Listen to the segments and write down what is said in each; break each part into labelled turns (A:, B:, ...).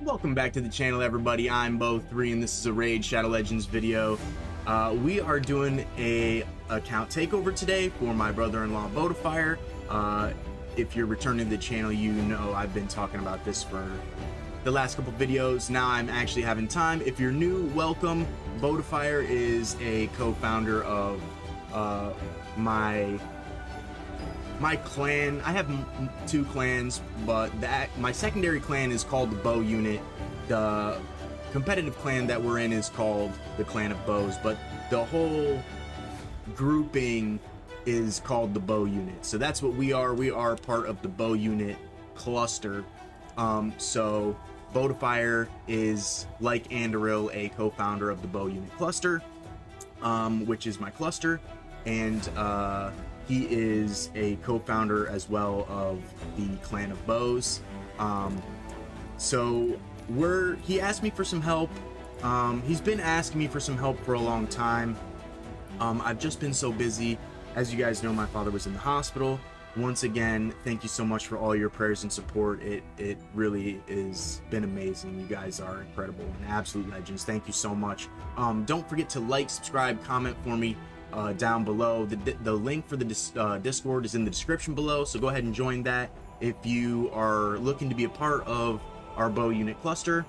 A: Welcome back to the channel, everybody. I'm Bo3 and this is a Raid Shadow Legends video. We are doing a account takeover today for my brother-in-law Bodafyre. If you're returning to the channel, you know I've been talking about this for the last couple videos. Now I'm actually having time. If you're new, welcome. Bodafyre is a co-founder of my clan. I have two clans, but my secondary clan is called the Bow Unit. The competitive clan that we're in is called the Clan of Bows, but the whole grouping is called the Bow Unit. So that's what we are. We are part of the Bow Unit cluster. So Bodafyre is, like Andoril, a co-founder of the Bow Unit cluster, which is my cluster, and he is a co-founder as well of the Clan of Bows. So he asked me for some help. He's been asking me for some help for a long time. I've just been so busy. As you guys know, my father was in the hospital. Once again, thank you so much for all your prayers and support. It really has been amazing. You guys are incredible and absolute legends. Thank you so much. Don't forget to like, subscribe, comment for me down below. The link for the Discord is in the description below, so go ahead and join that if you are looking to be a part of our Bow Unit cluster.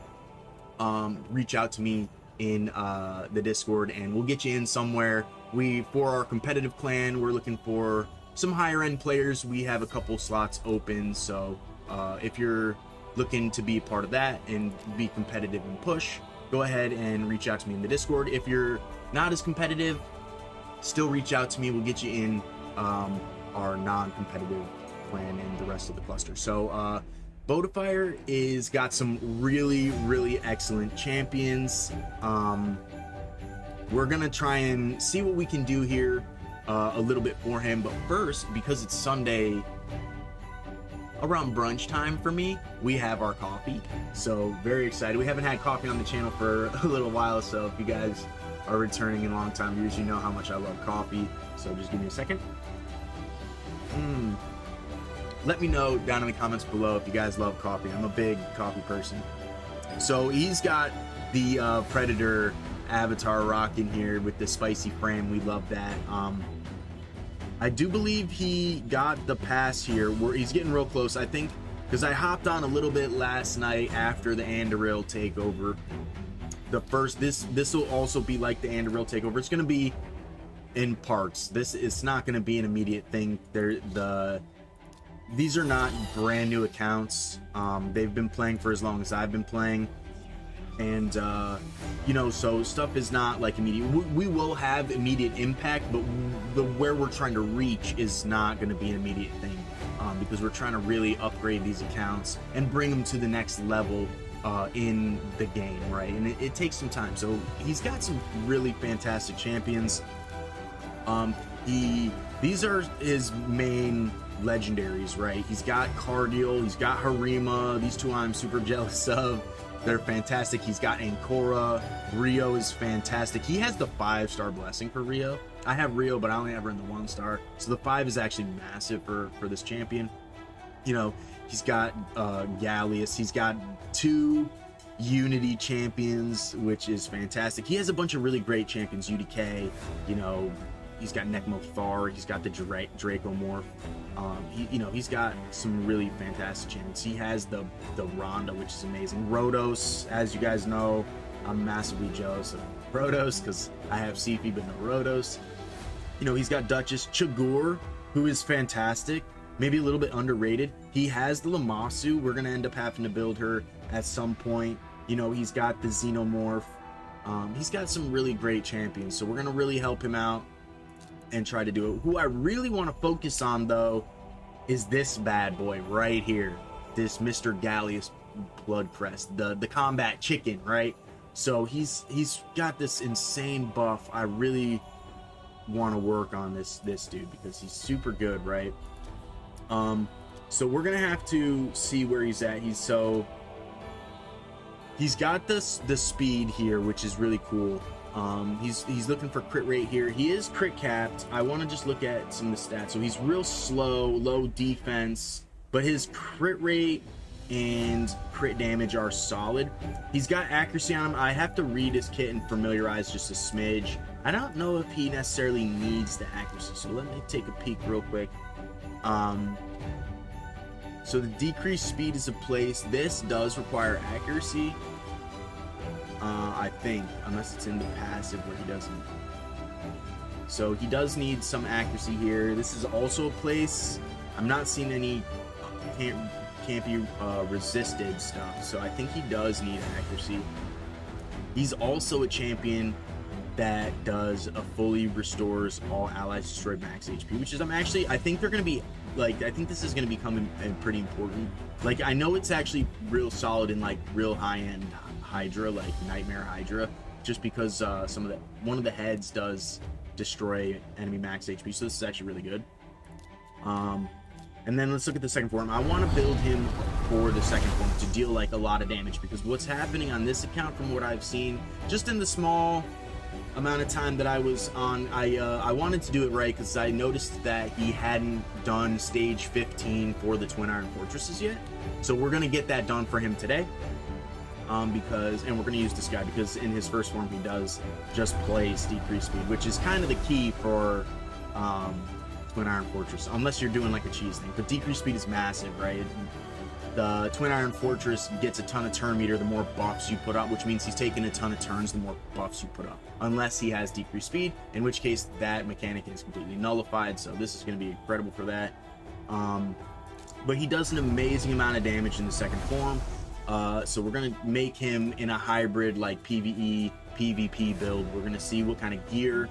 A: Reach out to me in the Discord and we'll get you in somewhere. For our competitive clan, we're looking for some higher end players. We have a couple slots open, so if you're looking to be a part of that and be competitive and push, go ahead and reach out to me in the Discord. If you're not as competitive, still reach out to me. We'll get you in our non-competitive clan and the rest of the cluster. So Bodafyre is got some really excellent champions. We're gonna try and see what we can do here a little bit for him, but first, because it's Sunday around brunch time for me, we have our coffee. So very excited. We haven't had coffee on the channel for a little while, so if you guys are returning in long time viewers, you know how much I love coffee. So just give me a second. Let me know down in the comments below if you guys love coffee. I'm a big coffee person. So he's got the Predator avatar rocking here with the spicy frame. We love that. I do believe he got the pass here where he's getting real close, I think, because I hopped on a little bit last night after the Andoril takeover. This will also be like the Andoril takeover. It's going to be in parts. It's not going to be an immediate thing. These are not brand new accounts. They've been playing for as long as I've been playing, and you know, so stuff is not like immediate. We will have immediate impact, but where we're trying to reach is not going to be an immediate thing, because we're trying to really upgrade these accounts and bring them to the next level in the game, right? And it takes some time. So he's got some really fantastic champions. These are his main legendaries, right? He's got Cardiel, he's got Harima. These two I'm super jealous of. They're fantastic. He's got Ancora. Rio is fantastic. He has the 5-star blessing for Rio. I have Rio, but I only have her in the 1-star. So the 5 is actually massive for this champion. You know, he's got Gallius. He's got 2 Unity champions, which is fantastic. He has a bunch of really great champions. UDK, you know, he's got Necmo Thar. He's got the Dracomorph. You know, he's got some really fantastic champions. He has the Rhonda, which is amazing. Rhodos, as you guys know, I'm massively jealous of Rhodos because I have Sifi but no Rhodos. You know, he's got Duchess Chagur, who is fantastic. Maybe a little bit underrated. He has the Lamasu. We're gonna end up having to build her at some point. You know, he's got the Xenomorph. He's got some really great champions, so we're gonna really help him out and try to do it. Who I really want to focus on though is this bad boy right here, this Mr. Gallius Bloodcrest, the combat chicken, right? So he's got this insane buff. I really want to work on this dude because he's super good, right? So we're gonna have to see where he's at. He's got the speed here, which is really cool. He's looking for crit rate here. He is crit capped. I want to just look at some of the stats. So he's real slow, low defense, but his crit rate and crit damage are solid. He's got accuracy on him. I have to read his kit and familiarize just a smidge. I don't know if he necessarily needs the accuracy, so let me take a peek real quick. So the decreased speed is a place. This does require accuracy, I think, unless it's in the passive where he doesn't. So he does need some accuracy here. This is also a place. I'm not seeing any can't be resisted stuff, so I think he does need accuracy. He's also a champion that does a fully restores all allies destroyed max HP, which is I think they're going to be like, I think this is going to become pretty important. Like, I know it's actually real solid in like real high-end Hydra, like Nightmare Hydra, just because one of the heads does destroy enemy max HP, so this is actually really good. And then let's look at the second form. I want to build him for the second form to deal like a lot of damage, because what's happening on this account, from what I've seen, just in the small amount of time that I was on, I wanted to do it right because I noticed that he hadn't done stage 15 for the Twin Iron Fortresses yet. So we're gonna get that done for him today. And we're gonna use this guy because in his first form he does just place decreased speed, which is kind of the key for Twin Iron Fortress, unless you're doing like a cheese thing. But decreased speed is massive, right? The Twin Iron Fortress gets a ton of turn meter the more buffs you put up, which means he's taking a ton of turns the more buffs you put up, unless he has decreased speed, in which case that mechanic is completely nullified. So this is going to be incredible for that. But he does an amazing amount of damage in the second form. So we're going to make him in a hybrid like PvE PvP build. We're going to see what kind of gear,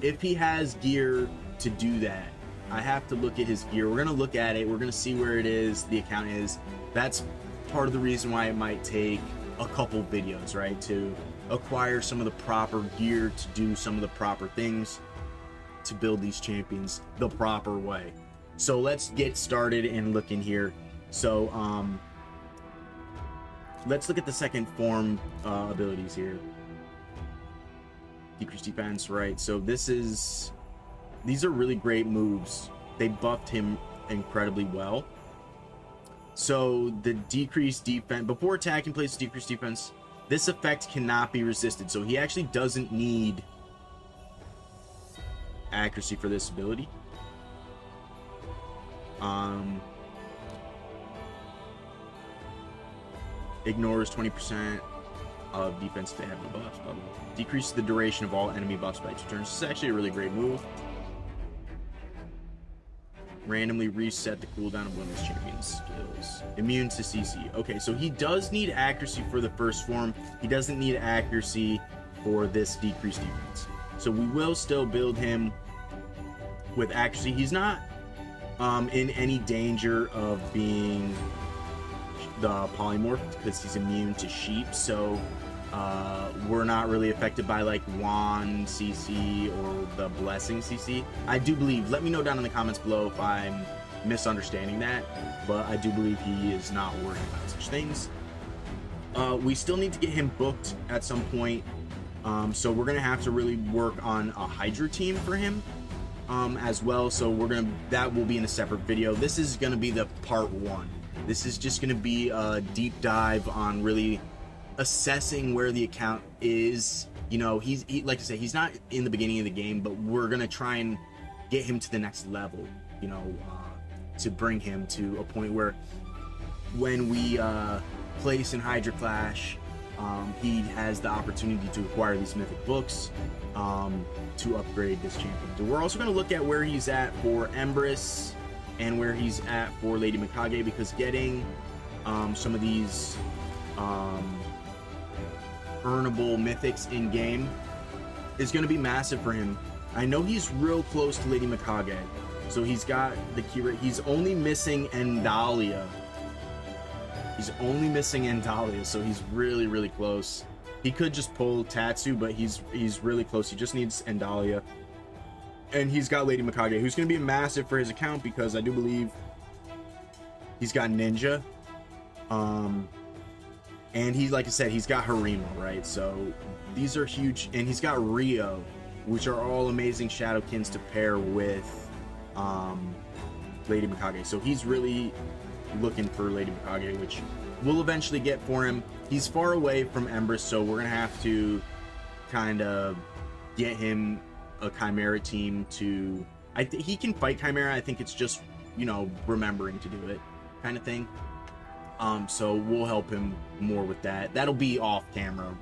A: if he has gear to do that. I have to look at his gear. We're going to look at it. We're going to see where it is, the account is. That's part of the reason why it might take a couple videos, right? To acquire some of the proper gear, to do some of the proper things, to build these champions the proper way. So let's get started and look in here. So let's look at the second form abilities here. Decreased defense, right? So these are really great moves. They buffed him incredibly well. So the decreased defense, before attacking places decreased defense, this effect cannot be resisted. So he actually doesn't need accuracy for this ability. Ignores 20% of defense to have no buffs. Decreases the duration of all enemy buffs by 2 turns. This is actually a really great move. Randomly reset the cooldown of one of his champion's skills. Immune to CC. Okay, so he does need accuracy for the first form. He doesn't need accuracy for this decreased defense. So we will still build him with accuracy. He's not in any danger of being the polymorph because he's immune to sheep. So we're not really affected by like wand CC or the blessing CC. I do believe, let me know down in the comments below if I'm misunderstanding that, but I do believe he is not worried about such things. We still need to get him booked at some point, so we're gonna have to really work on a Hydra team for him as well. So that will be in a separate video. This is gonna be the part 1. This is just gonna be a deep dive on really assessing where the account is. You know, he like I said, he's not in the beginning of the game, but we're gonna try and get him to the next level, you know, to bring him to a point where when we place in Hydra Clash, he has the opportunity to acquire these mythic books to upgrade this champion. We're also going to look at where he's at for Empress and where he's at for Lady Mikage, because getting some of these earnable mythics in game is going to be massive for him. I know he's real close to Lady Mikage, so he's got the key. He's only missing Endalia. He's only missing Endalia, so he's really, really close. He could just pull Tatsu, but he's really close. He just needs Endalia. And he's got Lady Mikage, who's going to be massive for his account, because I do believe he's got Ninja. And he, like I said, he's got Harima, right? So these are huge. And he's got Rio, which are all amazing Shadowkins to pair with Lady Mikage. So he's really looking for Lady Mikage, which we'll eventually get for him. He's far away from Empress, so we're going to have to kind of get him a Chimera team to... he can fight Chimera. I think it's just, you know, remembering to do it kind of thing. So we'll help him more with that. That'll be off camera,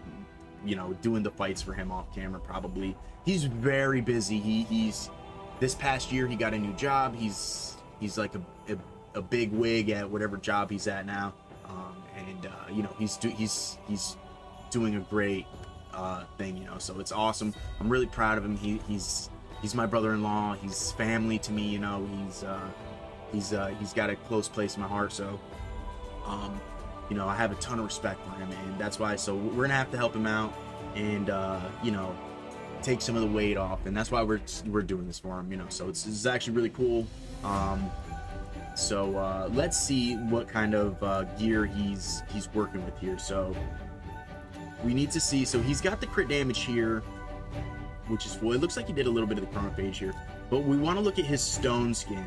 A: you know, doing the fights for him off camera probably. He's very busy. He's this past year he got a new job. He's like a big wig at whatever job he's at now, and you know, he's doing a great thing, you know. So it's awesome. I'm really proud of him. He's my brother-in-law. He's family to me, you know. He's got a close place in my heart. So you know, I have a ton of respect for him, and that's why. So we're gonna have to help him out, and you know, take some of the weight off, and that's why we're doing this for him, you know. So this is actually really cool. So let's see what kind of gear he's working with here. So we need to see. So he's got the crit damage here, which is full. It looks like he did a little bit of the chronophage here, but we want to look at his stone skin.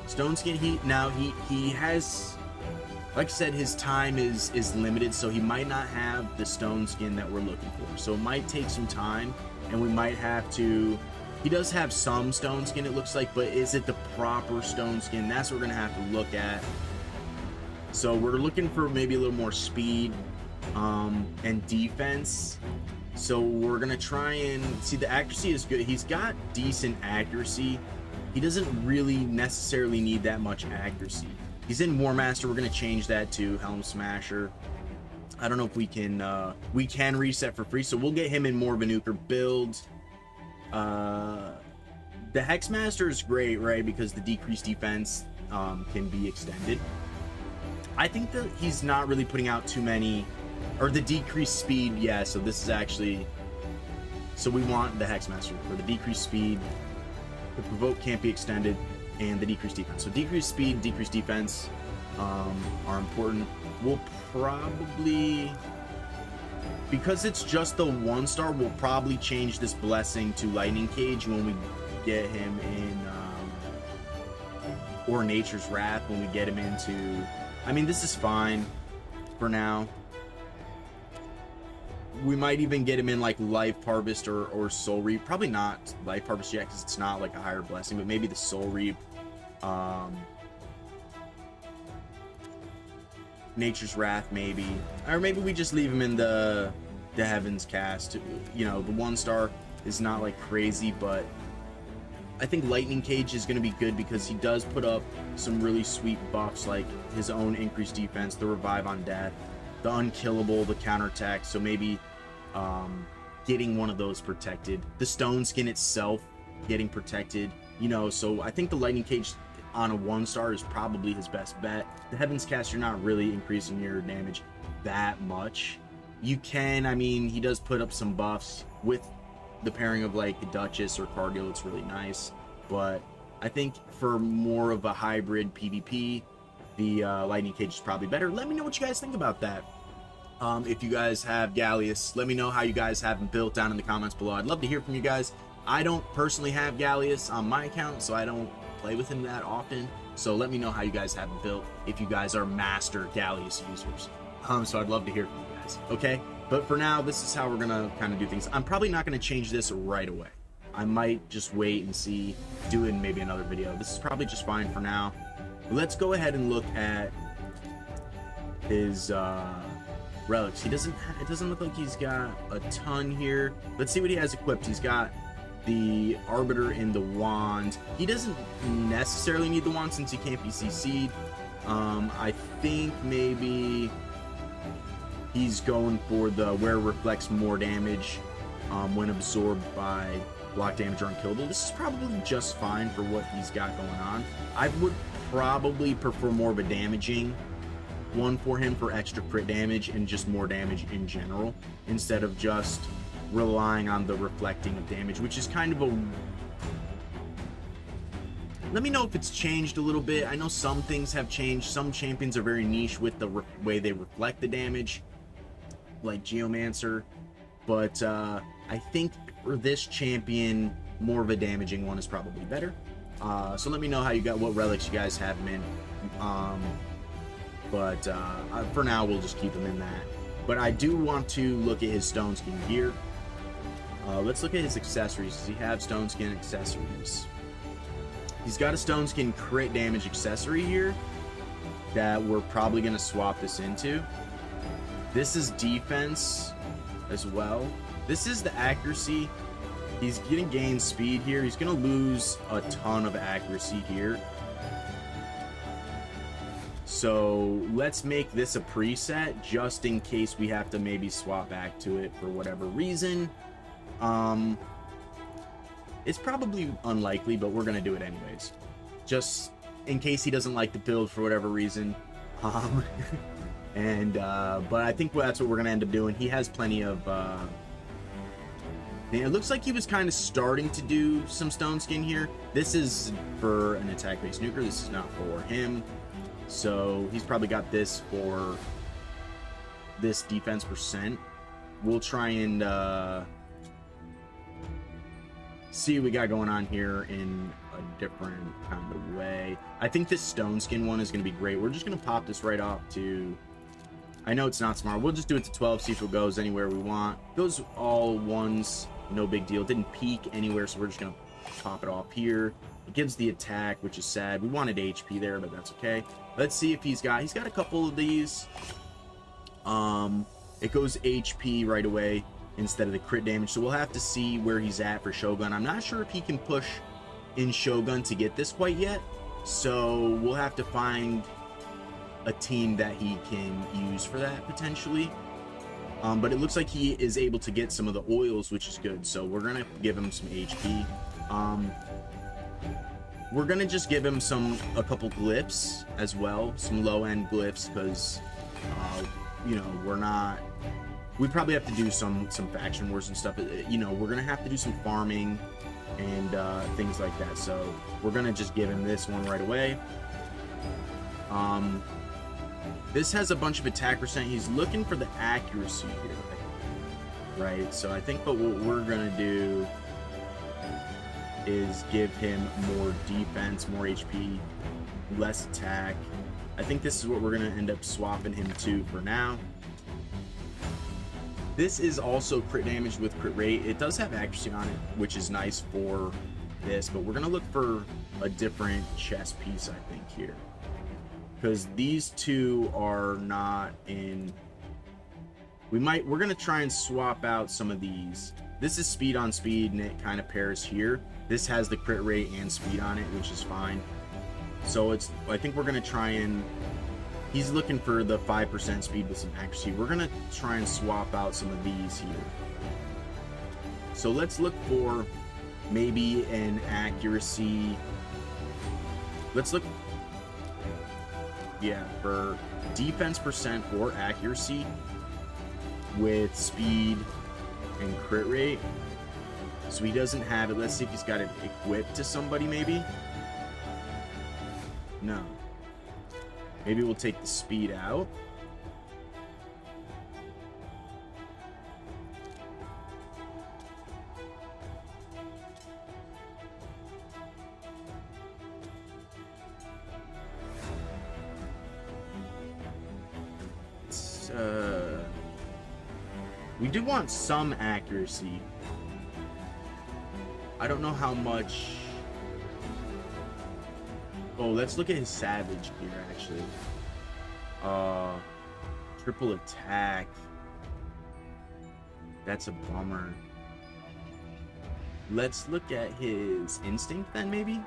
A: Stone skin. He has. Like I said, his time is limited, so he might not have the stone skin that we're looking for. So it might take some time, and we might have to... He does have some stone skin, it looks like, but is it the proper stone skin? That's what we're going to have to look at. So we're looking for maybe a little more speed and defense. So we're going to try and... See, the accuracy is good. He's got decent accuracy. He doesn't really necessarily need that much accuracy. He's in War Master. We're going to change that to Helm Smasher. I don't know if we can reset for free, so we'll get him in more of a nuker build. The Hex Master is great, right? Because the decreased defense can be extended. I think that he's not really putting out too many, or the decreased speed. Yeah, so this is actually, so we want the Hex Master for the decreased speed. The provoke can't be extended, and the decreased defense. So decreased speed, decreased defense are important. We'll probably, because it's just the 1-star, we'll probably change this blessing to Lightning Cage when we get him in, or Nature's Wrath when we get him into... I mean, this is fine for now. We might even get him in like Life Harvest or Soul Reap. Probably not Life Harvest yet, because it's not like a higher blessing, but maybe the Soul Reap. Nature's Wrath maybe, or maybe we just leave him in the Heavens cast. You know, the 1-star is not like crazy, but I think Lightning Cage is going to be good because he does put up some really sweet buffs, like his own increased defense, the revive on death, the unkillable, the counterattack. So maybe getting one of those protected, the stone skin itself getting protected, you know. So I think the Lightning Cage on a 1-star is probably his best bet. The Heavens cast, you're not really increasing your damage that much. You can, I mean, he does put up some buffs with the pairing of like the Duchess or Cargill. It's really nice, but I think for more of a hybrid PvP, the Lightning Cage is probably better. Let me know what you guys think about that. If you guys have Gallius, let me know how you guys have him built down in the comments below. I'd love to hear from you guys. I don't personally have Gallius on my account, so I don't play with him that often. So let me know how you guys have him built if you guys are master Gallius users. So I'd love to hear from you guys. Okay, but for now, this is how we're gonna kind of do things. I'm probably not gonna change this right away. I might just wait and see, do it in maybe another video. This is probably just fine for now. Let's go ahead and look at his relics. It doesn't look like he's got a ton here. Let's see what he has equipped. He's got the Arbiter and the Wand. He doesn't necessarily need the Wand since he can't be CC'd. I think maybe he's going for the where reflects more damage when absorbed by block damage or unkillable. This is probably just fine for what he's got going on. I would probably prefer more of a damaging one for him for extra crit damage and just more damage in general, instead of just relying on the reflecting of damage, which is kind of a... Let me know if it's changed a little bit. I know some things have changed. Some champions are very niche with the way they reflect the damage. like Geomancer, but I think for this champion, more of a damaging one is probably better. So let me know how you got, what relics you guys have him in. But for now, we'll just keep him in that. But I do want to look at his Stone Skin gear. Let's look at his accessories. Does he have Stone Skin accessories? He's got a Stone Skin crit damage accessory here that we're probably going to swap this into. This is defense as well. This is the accuracy. He's going to gain speed here. He's going to lose a ton of accuracy here. So let's make this a preset just in case we have to maybe swap back to it for whatever reason. It's probably unlikely, but we're going to do it anyways. Just in case he doesn't like the build for whatever reason. But I think that's what we're going to end up doing. He has plenty of... it looks like he was kind of starting to do some Stone Skin here. This is for an attack-based nuker. This is not for him. So he's probably got this for this defense percent. We'll try and see what we got going on here in a different kind of way. I think this Stone Skin one is going to be great. We're just going to pop this right off to... I know it's not smart. We'll just do it to 12, see if it goes anywhere we want. Those all ones, no big deal. It didn't peak anywhere, so we're just going to pop it off here. It gives the attack, which is sad. We wanted HP there, but that's okay. Let's see if he's got a couple of these. It goes HP right away instead of the crit damage, so we'll have to see where he's at for Shogun. I'm not sure if he can push in Shogun to get this quite yet, so we'll have to find a team that he can use for that potentially. But it looks like he is able to get some of the oils, which is good, so we're gonna give him some HP. We're gonna just give him a couple glyphs as well, some low-end glyphs, because you know, we probably have to do some faction wars and stuff. You know, we're gonna have to do some farming and things like that, so we're gonna just give him this one right away. This has a bunch of attack percent. He's looking for the accuracy here, right? So I think what we're gonna do is give him more defense, more HP, less attack. I think this is what we're gonna end up swapping him to for now. This is also crit damage with crit rate. It does have accuracy on it, which is nice for this, but we're gonna look for a different chess piece, I think, here. Because these two are not in... We're gonna try and swap out some of these. This is speed on speed, and it kind of pairs here. This has the crit rate and speed on it, which is fine. So I think we're gonna try and... He's looking for the 5% speed with some accuracy. We're gonna try and swap out some of these here. So let's look for maybe an accuracy. Let's look, yeah, for defense percent or accuracy with speed and crit rate. So he doesn't have it. Let's see if he's got it equipped to somebody, maybe. No. Maybe we'll take the speed out. We do want some accuracy. I don't know how much. Oh, let's look at his savage gear, actually. Triple attack. That's a bummer. Let's look at his instinct then, maybe?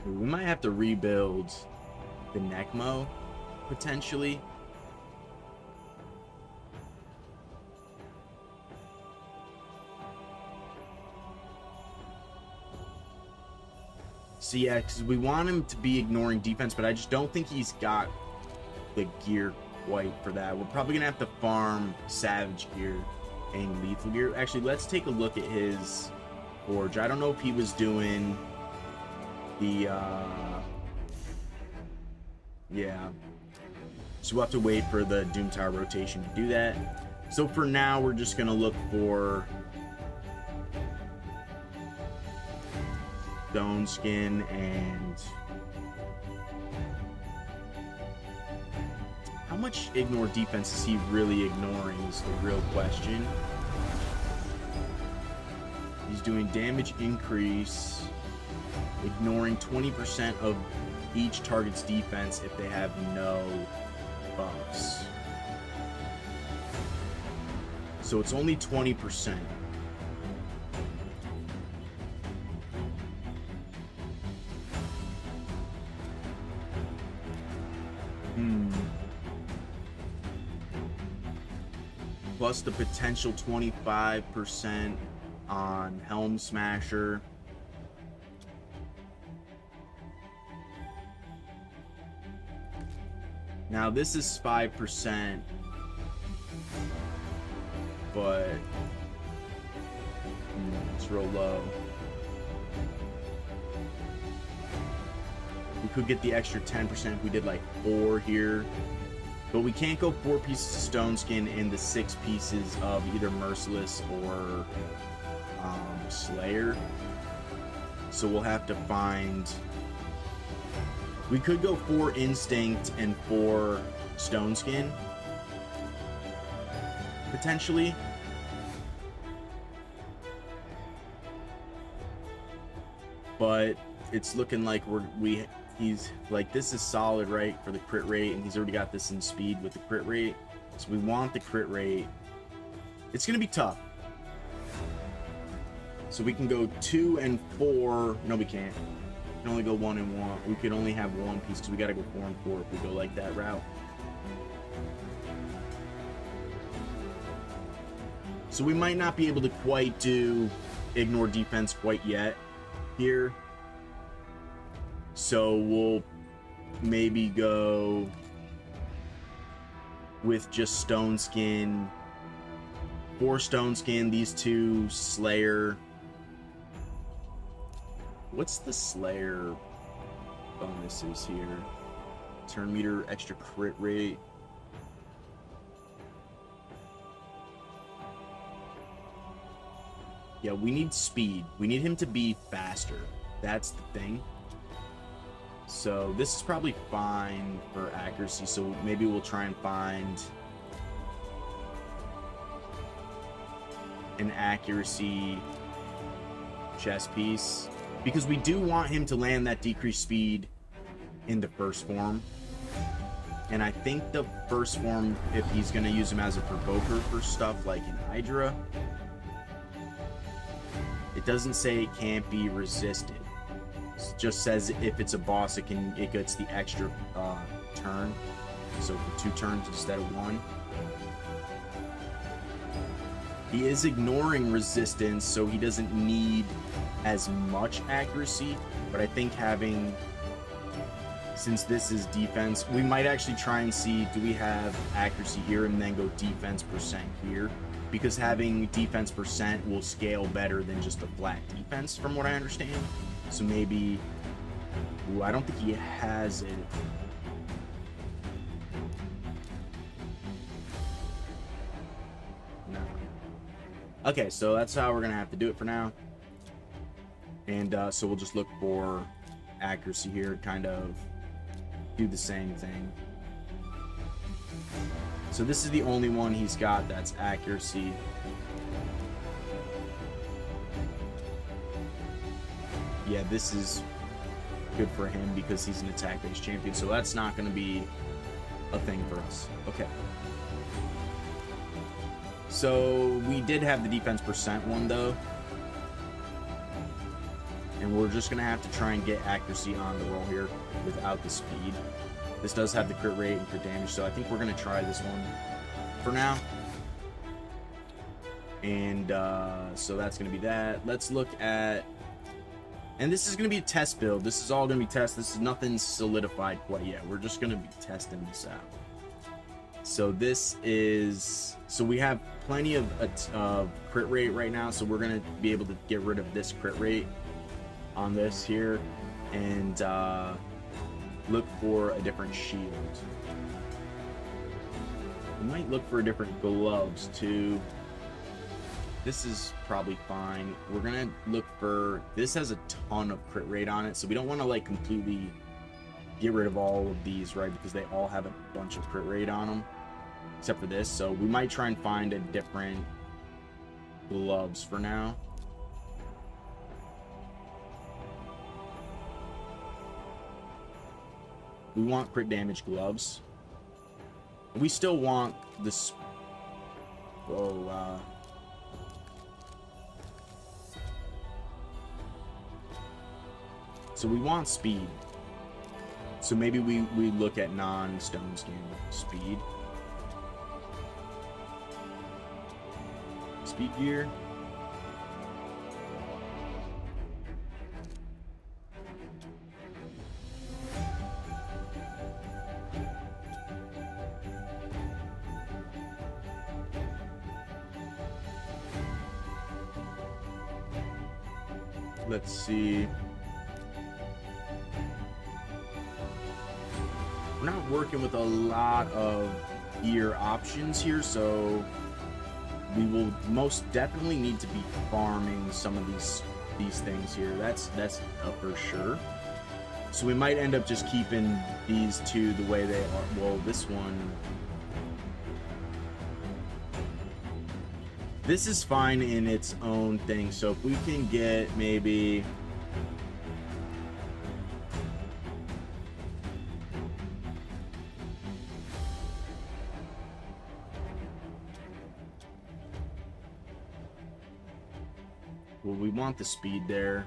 A: We might have to rebuild the Necmo, potentially. So yeah, because we want him to be ignoring defense, but I just don't think he's got the gear quite for that. We're probably gonna have to farm savage gear and lethal gear. Actually, let's take a look at his forge. I don't know if he was doing the Yeah. So we'll have to wait for the Doom Tower rotation to do that. So for now, we're just going to look for Stone Skin and... How much ignore defense is he really ignoring is the real question. He's doing damage increase, ignoring 20% of each target's defense if they have no buffs. So it's only 20%. Plus the potential 25% on Helm Smasher. Now this is 5%, but it's real low. We could get the extra 10% if we did like 4 here. But we can't go 4 pieces of Stone Skin into 6 pieces of either Merciless or Slayer. So we'll have to find... We could go 4 Instinct and 4 Stone Skin. Potentially. But it's looking like he's like, this is solid, right, for the crit rate, and he's already got this in speed with the crit rate. So we want the crit rate. It's gonna be tough. So we can go 2 and 4. No, we can't. We can only go 1 and 1. We could only have 1 piece because we gotta go 4 and 4 if we go like that route. So we might not be able to quite do ignore defense quite yet here. So we'll maybe go with just Stone Skin, 4 Stone Skin, these 2 Slayer. What's the Slayer bonuses here? Turn meter, extra crit rate. Yeah, we need speed. We need him to be faster. That's the thing. So this is probably fine for accuracy. So maybe we'll try and find an accuracy chess piece, because we do want him to land that decreased speed in the first form. And I think the first form, if he's going to use him as a provoker for stuff like in Hydra, it doesn't say it can't be resisted. It just says if it's a boss, it gets the extra turn. So for 2 turns instead of 1. He is ignoring resistance, so he doesn't need as much accuracy. But I think having, since this is defense, we might actually try and see, do we have accuracy here and then go defense percent here? Because having defense percent will scale better than just a flat defense, from what I understand. So maybe... Ooh, I don't think he has it. No. Okay, so that's how we're going to have to do it for now. And so we'll just look for accuracy here, kind of do the same thing. So this is the only one he's got that's accuracy. Yeah, this is good for him because he's an attack-based champion, so that's not going to be a thing for us. Okay. So we did have the defense percent one, though. And we're just going to have to try and get accuracy on the roll here without the speed. This does have the crit rate and crit damage, so I think we're going to try this one for now. And so that's going to be that. Let's look at... And this is going to be a test build. This is all going to be test. This is nothing solidified quite yet. We're just going to be testing this out. So this is... So we have plenty of crit rate right now, so we're going to be able to get rid of this crit rate on this here. And look for a different shield. We might look for different gloves too. This is probably fine. We're gonna look for, this has a ton of crit rate on it, so we don't want to like completely get rid of all of these, right? Because they all have a bunch of crit rate on them, except for this. So we might try and find a different gloves for now. We want crit damage gloves. We still want this. So we want speed. So maybe we look at non-stone skin speed. Speed gear. Let's see. We're not working with a lot of gear options here, so we will most definitely need to be farming some of these things here. That's for sure. So we might end up just keeping these two the way they are. Well, this one. This is fine in its own thing. So if we can get maybe we want the speed there.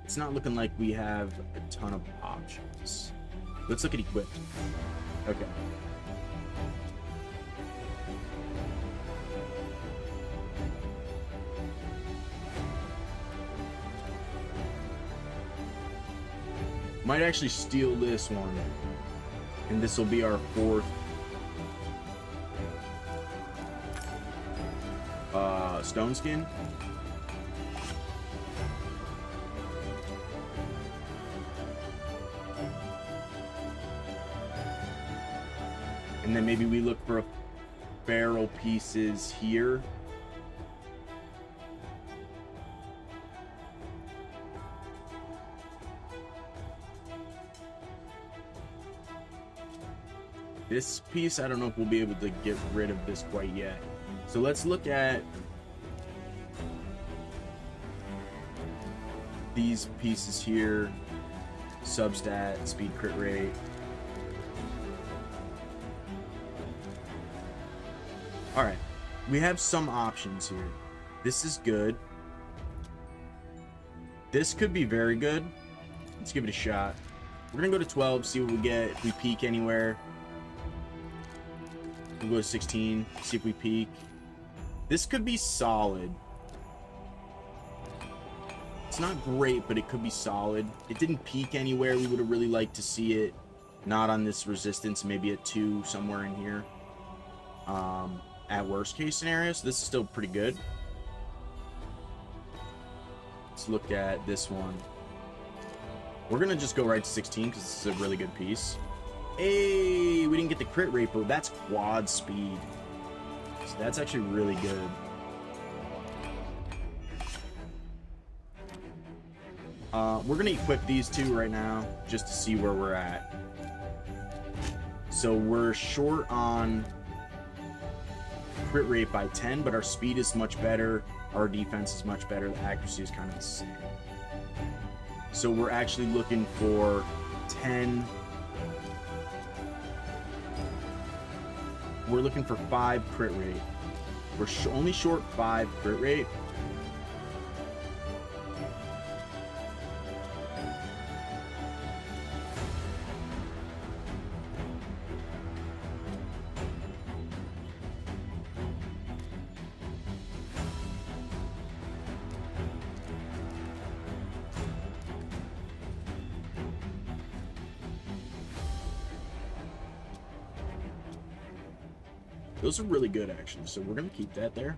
A: It's not looking like we have a ton of options. Let's look at equipped. Okay. Might actually steal this one, and this will be our fourth stone skin. And then maybe we look for barrel pieces here. This piece, I don't know if we'll be able to get rid of this quite yet. So let's look at these pieces here. Substat, speed, crit rate. Alright, we have some options here. This is good. This could be very good. Let's give it a shot. We're gonna go to 12, see what we get, if we peak anywhere. We'll go to 16, see if we peak. This could be solid. It's not great, but it could be solid. It didn't peak anywhere. We would have really liked to see it not on this resistance, maybe at 2 somewhere in here. At worst case scenario, so this is still pretty good. Let's look at this one. We're gonna just go right to 16 because this is a really good piece. Hey, we didn't get the crit rate, but that's quad speed. So that's actually really good. We're gonna equip these two right now just to see where we're at. So we're short on crit rate by 10, but our speed is much better, our defense is much better, the accuracy is kind of the same. So we're actually looking for 10. We're looking for 5 crit rate. We're only short 5 crit rate. Those are really good, actually, so we're going to keep that there.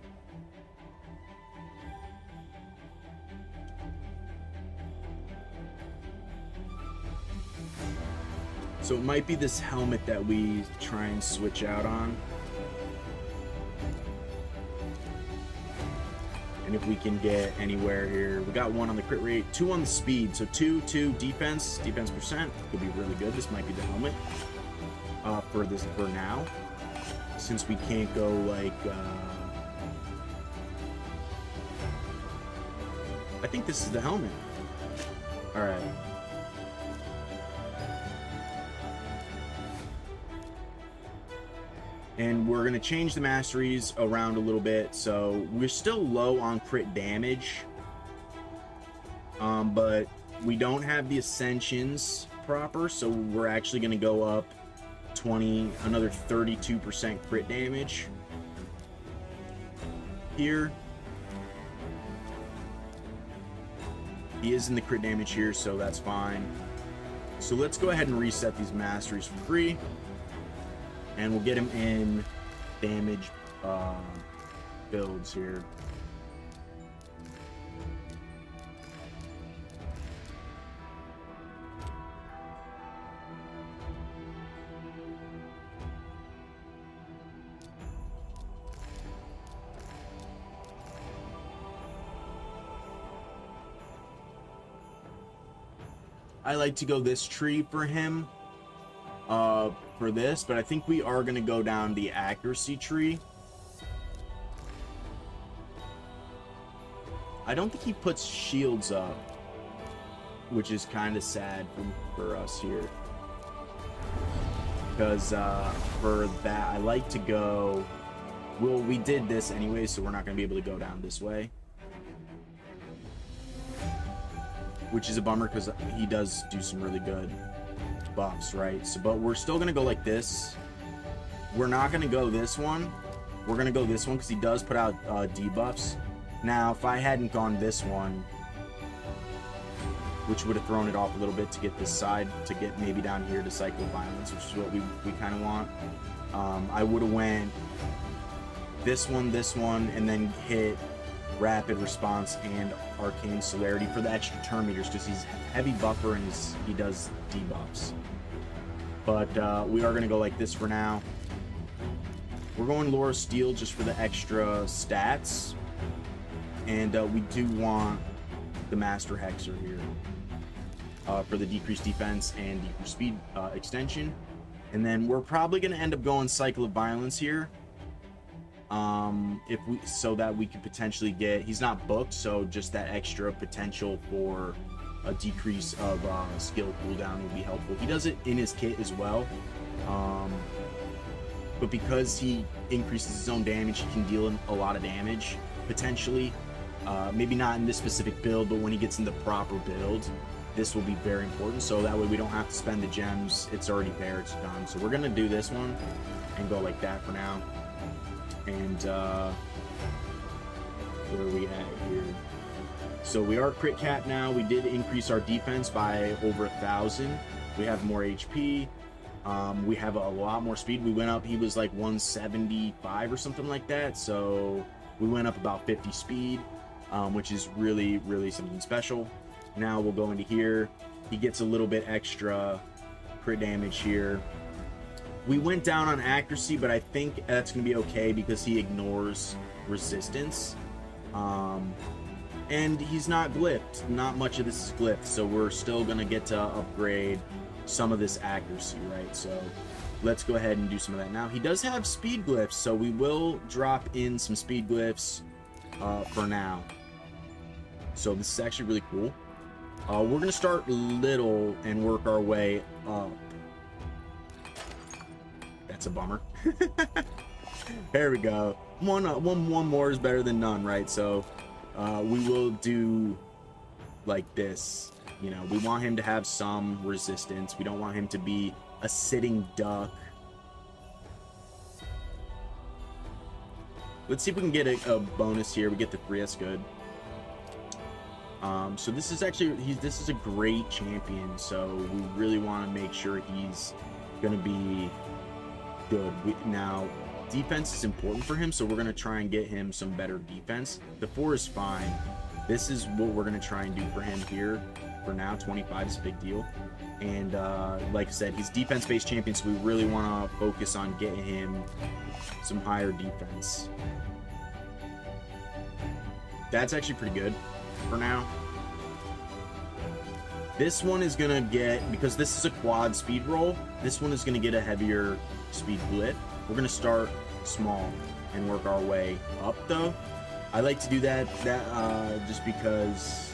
A: So it might be this helmet that we try and switch out on. And if we can get anywhere here, we got 1 on the crit rate, 2 on the speed. So 2 defense percent could be really good. This might be the helmet for now, since we can't go like. I think this is the helmet. All right. And we're going to change the masteries around a little bit. So we're still low on crit damage. But we don't have the ascensions proper. So we're actually going to go up another 32% crit damage here. He is in the crit damage here, so that's fine. So let's go ahead and reset these masteries for free. And we'll get him in damage builds here. I like to go this tree for him. For this, but I think we are going to go down the accuracy tree. I don't think he puts shields up, which is kind of sad for us here, because for that I like to go, well, we did this anyway, so we're not going to be able to go down this way, which is a bummer because he does do some really good buffs, right? So, but we're still gonna go like this. We're not gonna go this one. We're gonna go this one because he does put out debuffs. Now, if I hadn't gone this one, which would have thrown it off a little bit to get this side, to get maybe down here to cycle violence, which is what we kind of want. I would have went this one, and then hit rapid response and arcane celerity for the extra turn meters, because he's heavy buffer and he does debuffs. But we are going to go like this for now. We're going Laura Steel just for the extra stats, and we do want the Master Hexer here for the decreased defense and decreased speed extension. And then we're probably going to end up going Cycle of Violence here. So that we could potentially get, he's not booked, so just that extra potential for a decrease of skill cooldown would be helpful. He does it in his kit as well, but because he increases his own damage, he can deal a lot of damage potentially. Maybe not in this specific build, but when he gets in the proper build, this will be very important, so that way we don't have to spend the gems. It's already there, it's done. So we're gonna do this one and go like that for now. And where are we at here? So we are crit cap now. We did increase our defense by over 1,000. We have more HP. We have a lot more speed. We went up, he was like 175 or something like that, so we went up about 50 speed, which is really, really something special. Now we'll go into here. He gets a little bit extra crit damage here. We went down on accuracy, but I think that's going to be okay because he ignores resistance. And he's not glyphed. Not much of this is glyphed, so we're still going to get to upgrade some of this accuracy, right? So let's go ahead and do some of that now. He does have speed glyphs, so we will drop in some speed glyphs for now. So this is actually really cool. We're going to start little and work our way up. That's a bummer. There we go. One more is better than none, right? So we will do like this. You know, we want him to have some resistance. We don't want him to be a sitting duck. Let's see if we can get a bonus here. We get the 3. That's good. So this is actually, this is a great champion. So we really want to make sure he's going to be good. Now, defense is important for him, so we're going to try and get him some better defense. The 4 is fine. This is what we're going to try and do for him here. For now, 25 is a big deal. And like I said, he's defense-based champion, so we really want to focus on getting him some higher defense. That's actually pretty good for now. This one is going to get, because this is a quad speed roll, this one is going to get a heavier speed blip. We're going to start small and work our way up, though. I like to do that just because,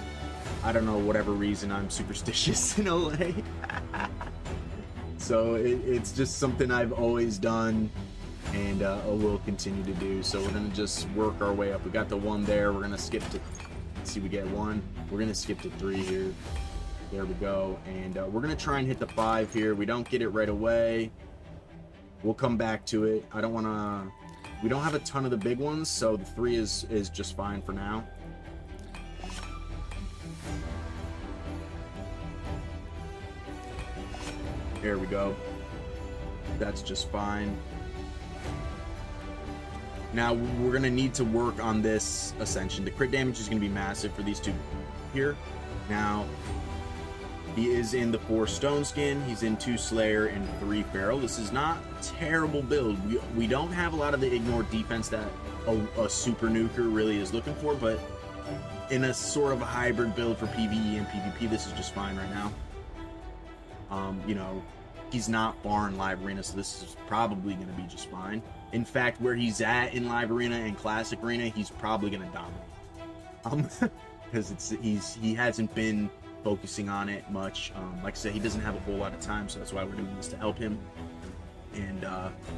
A: I don't know, whatever reason, I'm superstitious in a way. So it's just something I've always done and will continue to do. So we're going to just work our way up. We got the 1 there. We're going to skip to, let's see, we get 1. We're going to skip to 3 here. There we go. And we're going to try and hit the 5 here. We don't get it right away. We'll come back to it. I don't want to... We don't have a ton of the big ones, so the 3 is just fine for now. There we go. That's just fine. Now, we're going to need to work on this Ascension. The crit damage is going to be massive for these 2 here. Now, he is in the 4 Stone Skin, he's in 2 Slayer and 3 Feral. This is not a terrible build. We don't have a lot of the ignore defense that a super nuker really is looking for, but in a sort of a hybrid build for PvE and PvP, this is just fine right now. You know, he's not far in Live Arena, so this is probably going to be just fine. In fact, where he's at in Live Arena and Classic Arena, he's probably going to dominate. Because he hasn't been focusing on it much. Like I said, he doesn't have a whole lot of time, so that's why we're doing this, to help him. And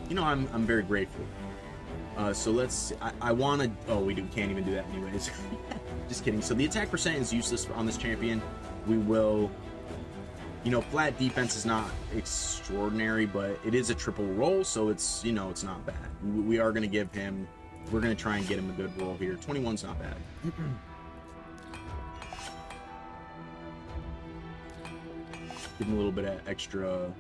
A: you know, I'm very grateful. So let's, I want to, oh, we can't even do that anyways. Just kidding. So the attack percent is useless on this champion. We will, you know, flat defense is not extraordinary, but it is a triple roll, so it's, you know, it's not bad. We are going to give him, we're going to try and get him a good roll here. 21's not bad. Give him a little bit of extra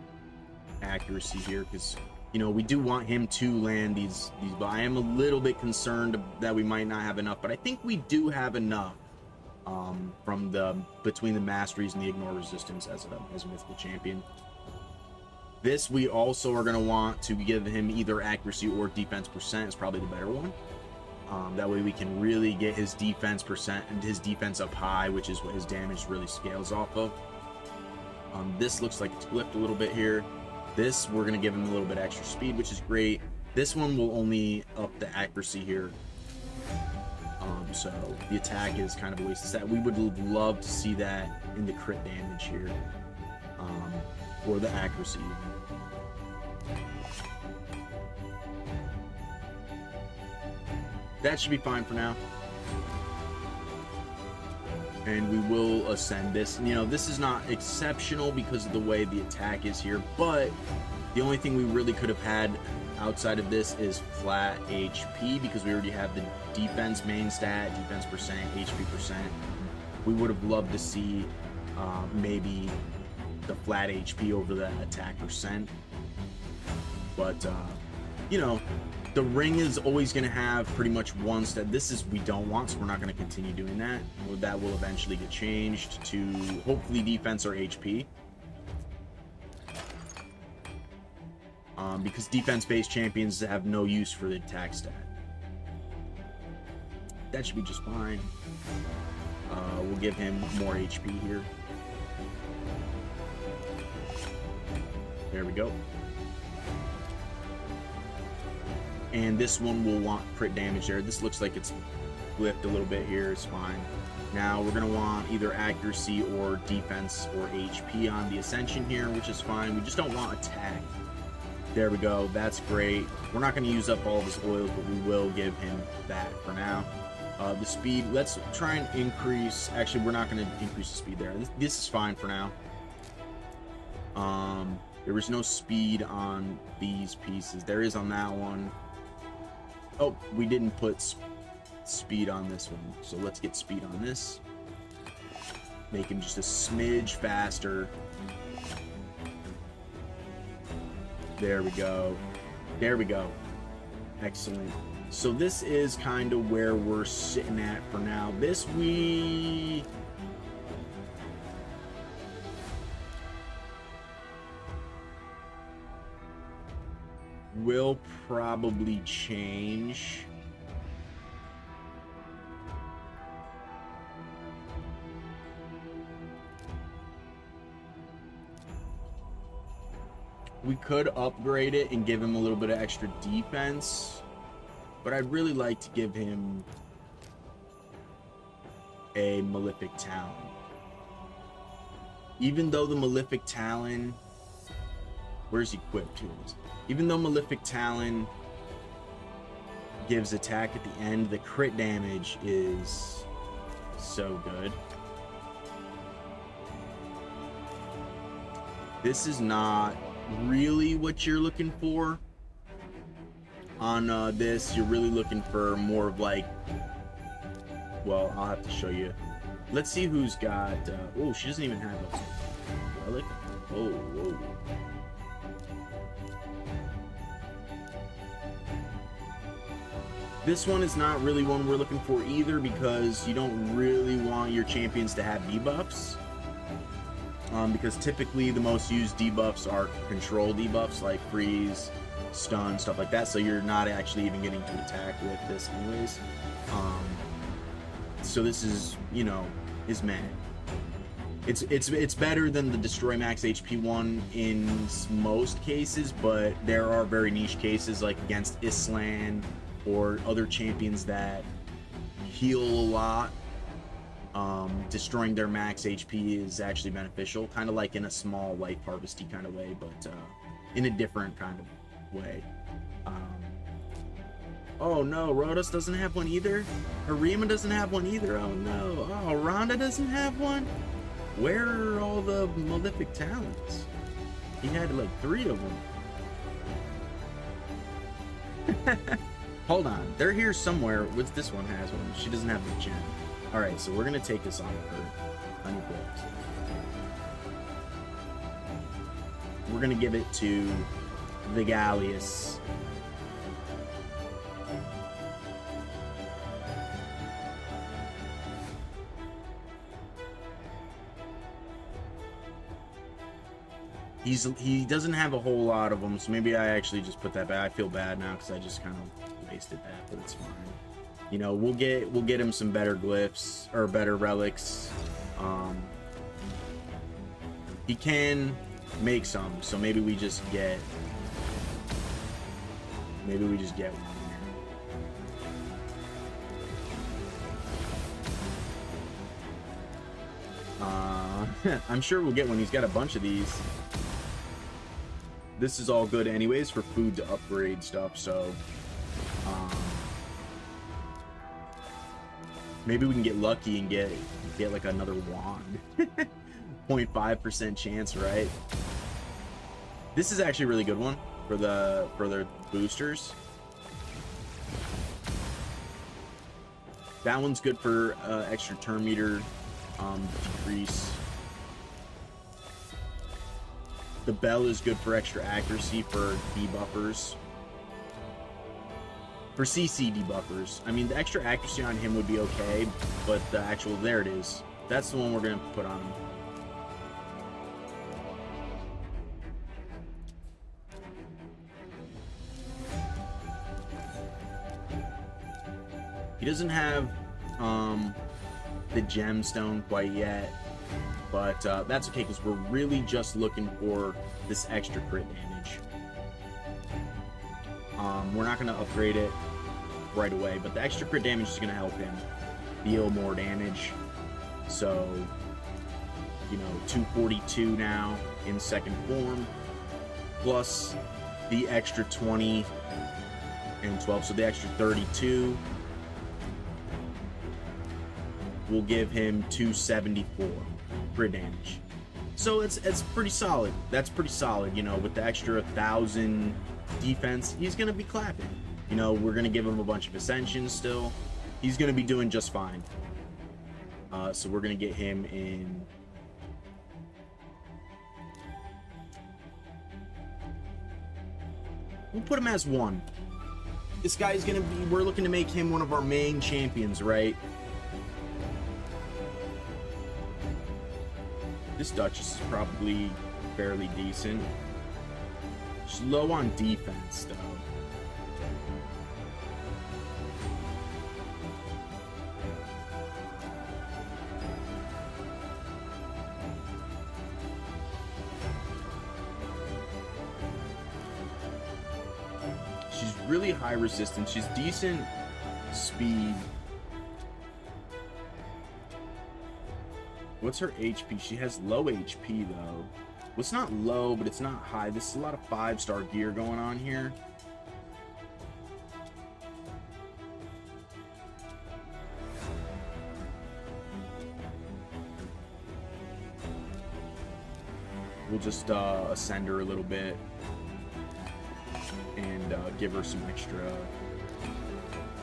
A: accuracy here, because, you know, we do want him to land these, but I am a little bit concerned that we might not have enough, but I think we do have enough from the, between the masteries and the ignore resistance as a mythical champion. This we also are going to want to give him either accuracy or defense percent is probably the better one. That way we can really get his defense percent and his defense up high, which is what his damage really scales off of. This looks like it's flipped a little bit here. This, we're going to give him a little bit extra speed, which is great. This one will only up the accuracy here. So the attack is kind of a waste of stat. We would love to see that in the crit damage here. Or the accuracy. That should be fine for now. And we will ascend this. You know, this is not exceptional because of the way the attack is here, but the only thing we really could have had outside of this is flat HP, because we already have the defense main stat, defense percent, HP percent. We would have loved to see maybe the flat HP over the attack percent. But, you know, the ring is always going to have pretty much one stat. This is, we don't want, so we're not going to continue doing that. That will eventually get changed to hopefully defense or HP. Because defense-based champions have no use for the attack stat. That should be just fine. We'll give him more HP here. There we go. And this one will want crit damage there. This looks like it's flipped a little bit here. It's fine. Now we're going to want either accuracy or defense or HP on the Ascension here, which is fine. We just don't want attack. There we go. That's great. We're not going to use up all of his oils, but we will give him that for now. The speed, let's try and increase. Actually, we're not going to increase the speed there. This is fine for now. There was no speed on these pieces. There is on that one. Oh, we didn't put speed on this one. So let's get speed on this. Make him just a smidge faster. There we go. There we go. Excellent. So this is kind of where we're sitting at for now. This we will probably change. We could upgrade it and give him a little bit of extra defense, but I'd really like to give him a Malefic Talon. Even though the Malefic Talon, where's equipped to it? Even though Malefic Talon gives attack at the end, the crit damage is so good. This is not really what you're looking for on this. You're really looking for more of like, well, I'll have to show you. Let's see who's got oh, she doesn't even have a relic. Oh, whoa. This one is not really one we're looking for either, because you don't really want your champions to have debuffs. Because typically the most used debuffs are control debuffs like freeze, stun, stuff like that. So you're not actually even getting to attack with this anyways. So this is, you know, is meh. It's better than the destroy max HP one in most cases, but there are very niche cases like against Islan or other champions that heal a lot. Destroying their max HP is actually beneficial, kind of like in a small life harvesty kind of way, but in a different kind of way. Oh no, Rhodos doesn't have one either. Harima doesn't have one either. Oh no. Oh, Rhonda doesn't have one. Where are all the Malefic Talons? He had like 3 of them. Hold on, they're here somewhere. What's this one has one? She doesn't have the gem. All right, so we're gonna take this off her unequipped. We're gonna give it to the Gallius. He doesn't have a whole lot of them, so maybe I actually just put that back. I feel bad now because I just kind of wasted that, but it's fine. You know, we'll get him some better glyphs or better relics. He can make some, so maybe we just get one here. I'm sure we'll get one. He's got a bunch of these. This is all good anyways for food to upgrade stuff, so maybe we can get lucky and get like another wand. 0.5% chance, right? This is actually a really good one for the boosters. That one's good for extra turn meter decrease. The bell is good for extra accuracy for debuffers. For CC debuffers. I mean, the extra accuracy on him would be okay, but the actual, there it is. That's the one we're going to put on him. He doesn't have the gemstone quite yet, but that's okay because we're really just looking for this extra crit damage. We're not going to upgrade it right away, but the extra crit damage is going to help him deal more damage. So, you know, 242 now in second form, plus the extra 20 and 12, so the extra 32 will give him 274 crit damage. So it's pretty solid. That's pretty solid, you know, with the extra 1,000 defense, he's gonna be clapping. You know, we're gonna give him a bunch of ascensions still. He's gonna be doing just fine. So we're gonna get him in. We'll put him as 1. This guy's gonna be, we're looking to make him one of our main champions, right? This Duchess is probably fairly decent. She's low on defense, though. She's really high resistance. She's decent speed. What's her HP? She has low HP, though. Well, it's not low, but it's not high. This is a lot of 5-star gear going on here. We'll just ascend her a little bit and give her some extra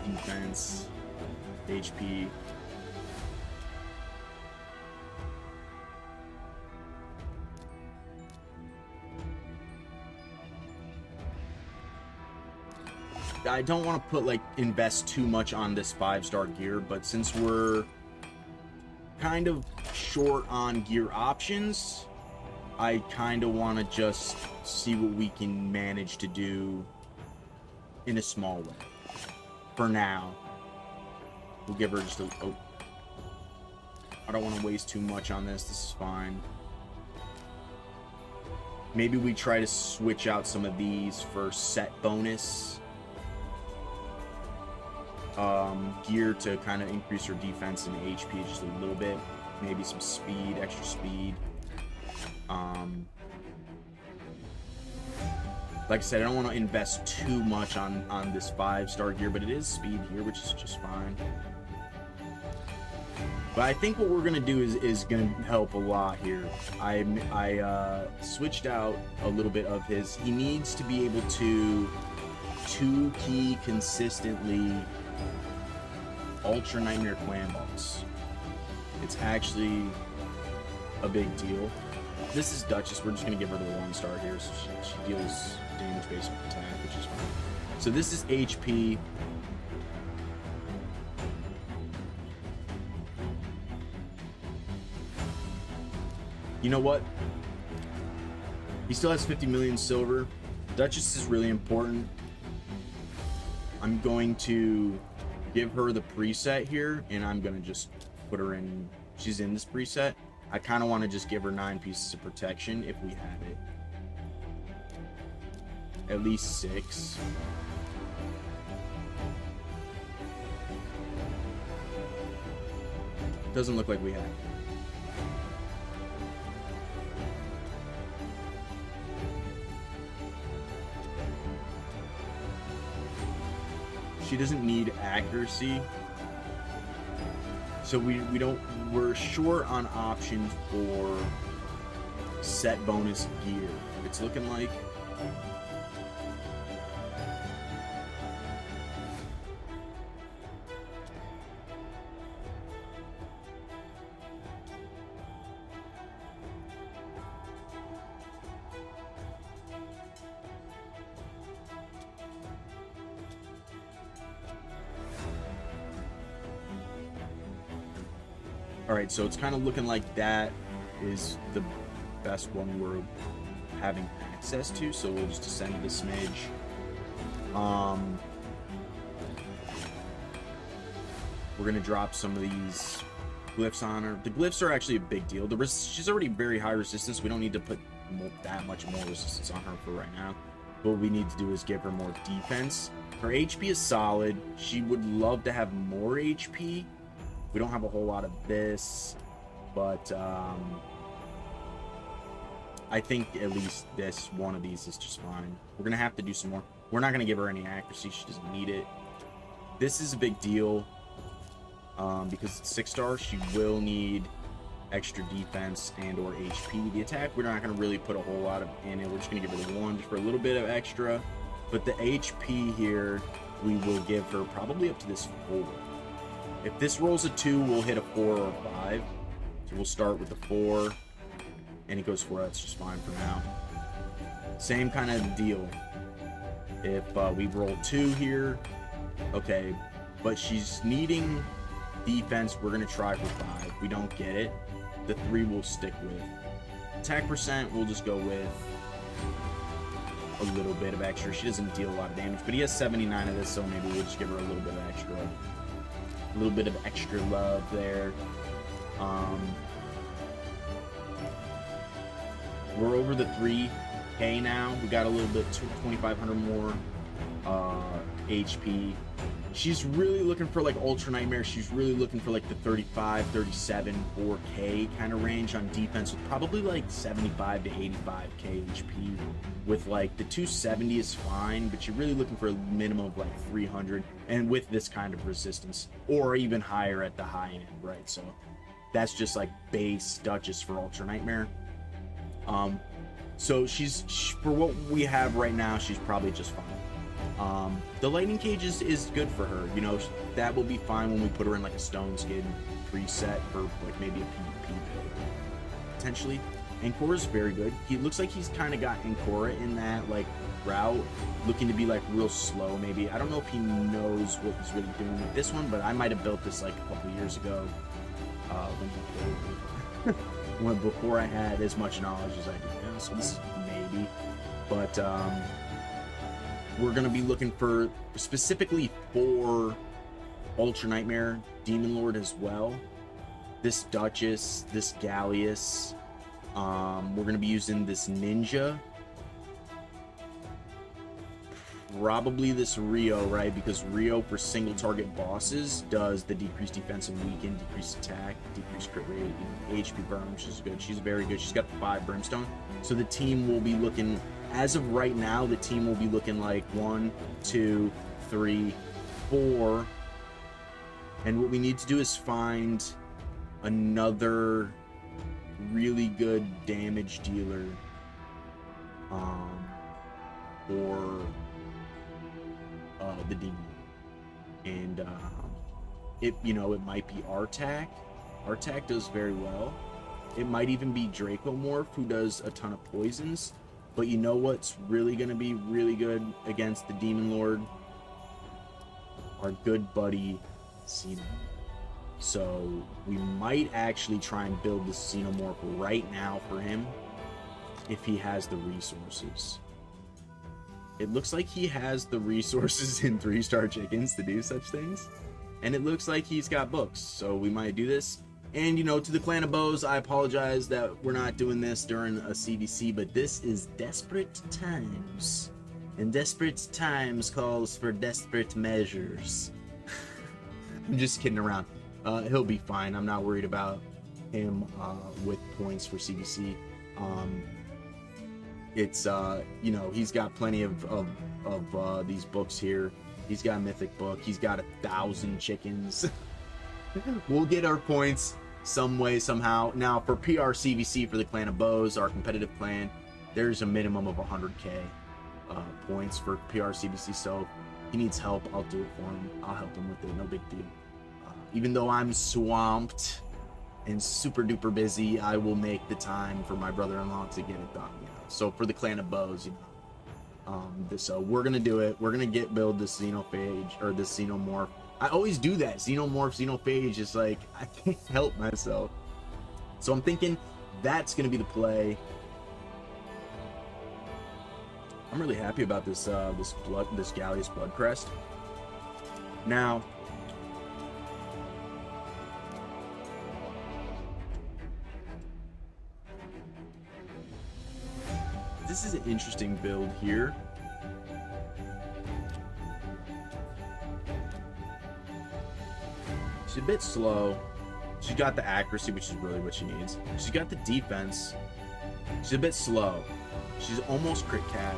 A: defense, HP. I don't want to put, like, invest too much on this 5-star gear, but since we're kind of short on gear options, I kind of want to just see what we can manage to do in a small way. For now, we'll give her just a... Oh. I don't want to waste too much on this. This is fine. Maybe we try to switch out some of these for set bonus gear to kind of increase her defense and HP just a little bit. Maybe some speed, extra speed. Like I said, I don't want to invest too much on this 5-star gear, but it is speed here, which is just fine. But I think what we're gonna do is gonna help a lot here. I switched out a little bit of his. He needs to be able to 2-key consistently Ultra Nightmare Clan Boss. It's actually a big deal. This is Duchess. We're just going to give her the 1-star here, so she deals damage based on attack, which is fine. So this is HP. You know what? He still has 50 million silver. Duchess is really important. I'm going to give her the preset here, and I'm gonna just put her in. She's in this preset. I kind of want to just give her 9 pieces of protection if we have it. At least 6. Doesn't look like we have it. She doesn't need accuracy. So we're short on options for set bonus gear. It's looking like. Alright, so it's kind of looking like that is the best one we're having access to, so we'll just ascend to the smidge. We're going to drop some of these glyphs on her. The glyphs are actually a big deal. She's already very high resistance. We don't need to put that much more resistance on her for right now. What we need to do is give her more defense. Her HP is solid. She would love to have more HP. We don't have a whole lot of this, but I think at least one of these is just fine. We're going to have to do some more. We're not going to give her any accuracy. She doesn't need it. This is a big deal because it's 6-star. She will need extra defense and or HP. The attack, we're not going to really put a whole lot of in it. We're just going to give her the 1 just for a little bit of extra. But the HP here, we will give her probably up to this 4. If this rolls a 2, we'll hit a 4 or a 5. So we'll start with the 4, and it goes 4. That's just fine for now. Same kind of deal. If we roll 2 here, okay, but she's needing defense. We're gonna try for 5. We don't get it. The 3 we'll stick with. Attack percent, we'll just go with a little bit of extra. She doesn't deal a lot of damage, but he has 79 of this, so maybe we'll just give her a little bit of extra. A little bit of extra love there. We're over the 3K now. We got a little bit, 2,500 more HP. She's really looking for like Ultra Nightmare. She's really looking for like the 35, 37, 4K kind of range on defense with probably like 75 to 85K HP. With like the 270 is fine, but you're really looking for a minimum of like 300, and with this kind of resistance, or even higher at the high end, right? So that's just like base Duchess for Ultra Nightmare. So for what we have right now, she's probably just fine. The lightning cage is good for her, you know. That will be fine when we put her in like a stone skin preset for like maybe a PvP build potentially. Ancora's very good. He looks like he's kind of got Ancora in that like route, looking to be like real slow maybe. I don't know if he knows what he's really doing with this one, but I might have built this like a couple years ago before I had as much knowledge as I do now. So this is maybe, but we're gonna be looking for specifically for Ultra Nightmare, Demon Lord as well. This Duchess, this Gallius. We're gonna be using this Ninja. Probably this Rio, right? Because Rio for single target bosses does the decreased defense and weaken, decreased attack, decreased crit rate, HP burn, which is good. She's very good. She's got the 5 brimstone. So the team will be looking, as of right now, the team will be looking like 1, 2, 3, 4. And what we need to do is find another really good damage dealer for the demon. And it might be Artak. Artak does very well. It might even be Dracomorph, who does a ton of poisons. But you know what's really going to be really good against the Demon Lord? Our good buddy Xeno. So we might actually try and build the Xenomorph right now for him if he has the resources. It looks like he has the resources in 3-star chickens to do such things. And it looks like he's got books. So we might do this. And, to the Clan of Bows, I apologize that we're not doing this during a CDC, but this is desperate times. And desperate times calls for desperate measures. I'm just kidding around. He'll be fine. I'm not worried about him with points for CDC. It's he's got plenty of these books here. He's got a mythic book. He's got 1,000 chickens. We'll get our points some way, somehow. Now, for PR CVC for the Clan of Bows, our competitive clan, there's a minimum of 100k points for PR CVC. So if he needs help, I'll do it for him. I'll help him with it. No big deal. Even though I'm swamped and super duper busy, I will make the time for my brother-in-law to get it done. So for the Clan of Bows, so we're gonna do it. We're gonna build this Xenophage or this Xenomorph. I always do that. Xenomorph, Xenophage is like, I can't help myself. So I'm thinking that's gonna be the play. I'm really happy about this this Gallius Blood Crest. Now, this is an interesting build here. She's a bit slow. She's got the accuracy, which is really what she needs. She's got the defense. She's a bit slow. She's almost crit cap.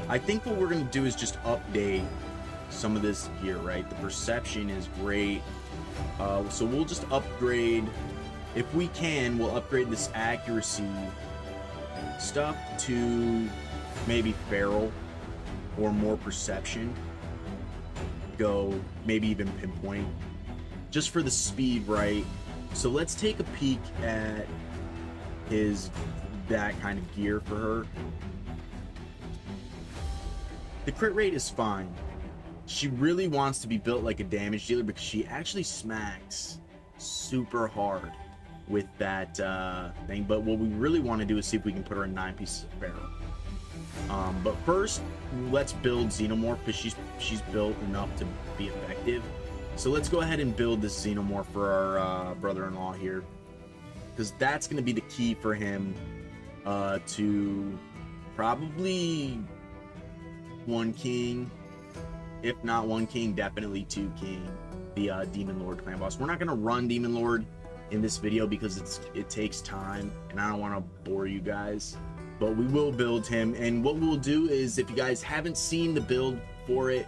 A: I think what we're going to do is just update some of this gear, right? The perception is great. So we'll just upgrade. If we can, we'll upgrade this accuracy stuff to maybe feral or more perception. Go maybe even pinpoint just for the speed, right? So let's take a peek at that kind of gear for her. The crit rate is fine. She really wants to be built like a damage dealer because she actually smacks super hard with that thing. But what we really want to do is see if we can put her in 9 pieces of Pharaoh. But first, let's build Xenomorph because she's built enough to be effective. So let's go ahead and build this Xenomorph for our brother-in-law here, because that's going to be the key for him to probably 1 king. If not 1 king, definitely 2 king, the Demon Lord clan boss. We're not going to run Demon Lord in this video because it takes time and I don't want to bore you guys, but we will build him. And what we'll do is, if you guys haven't seen the build for it,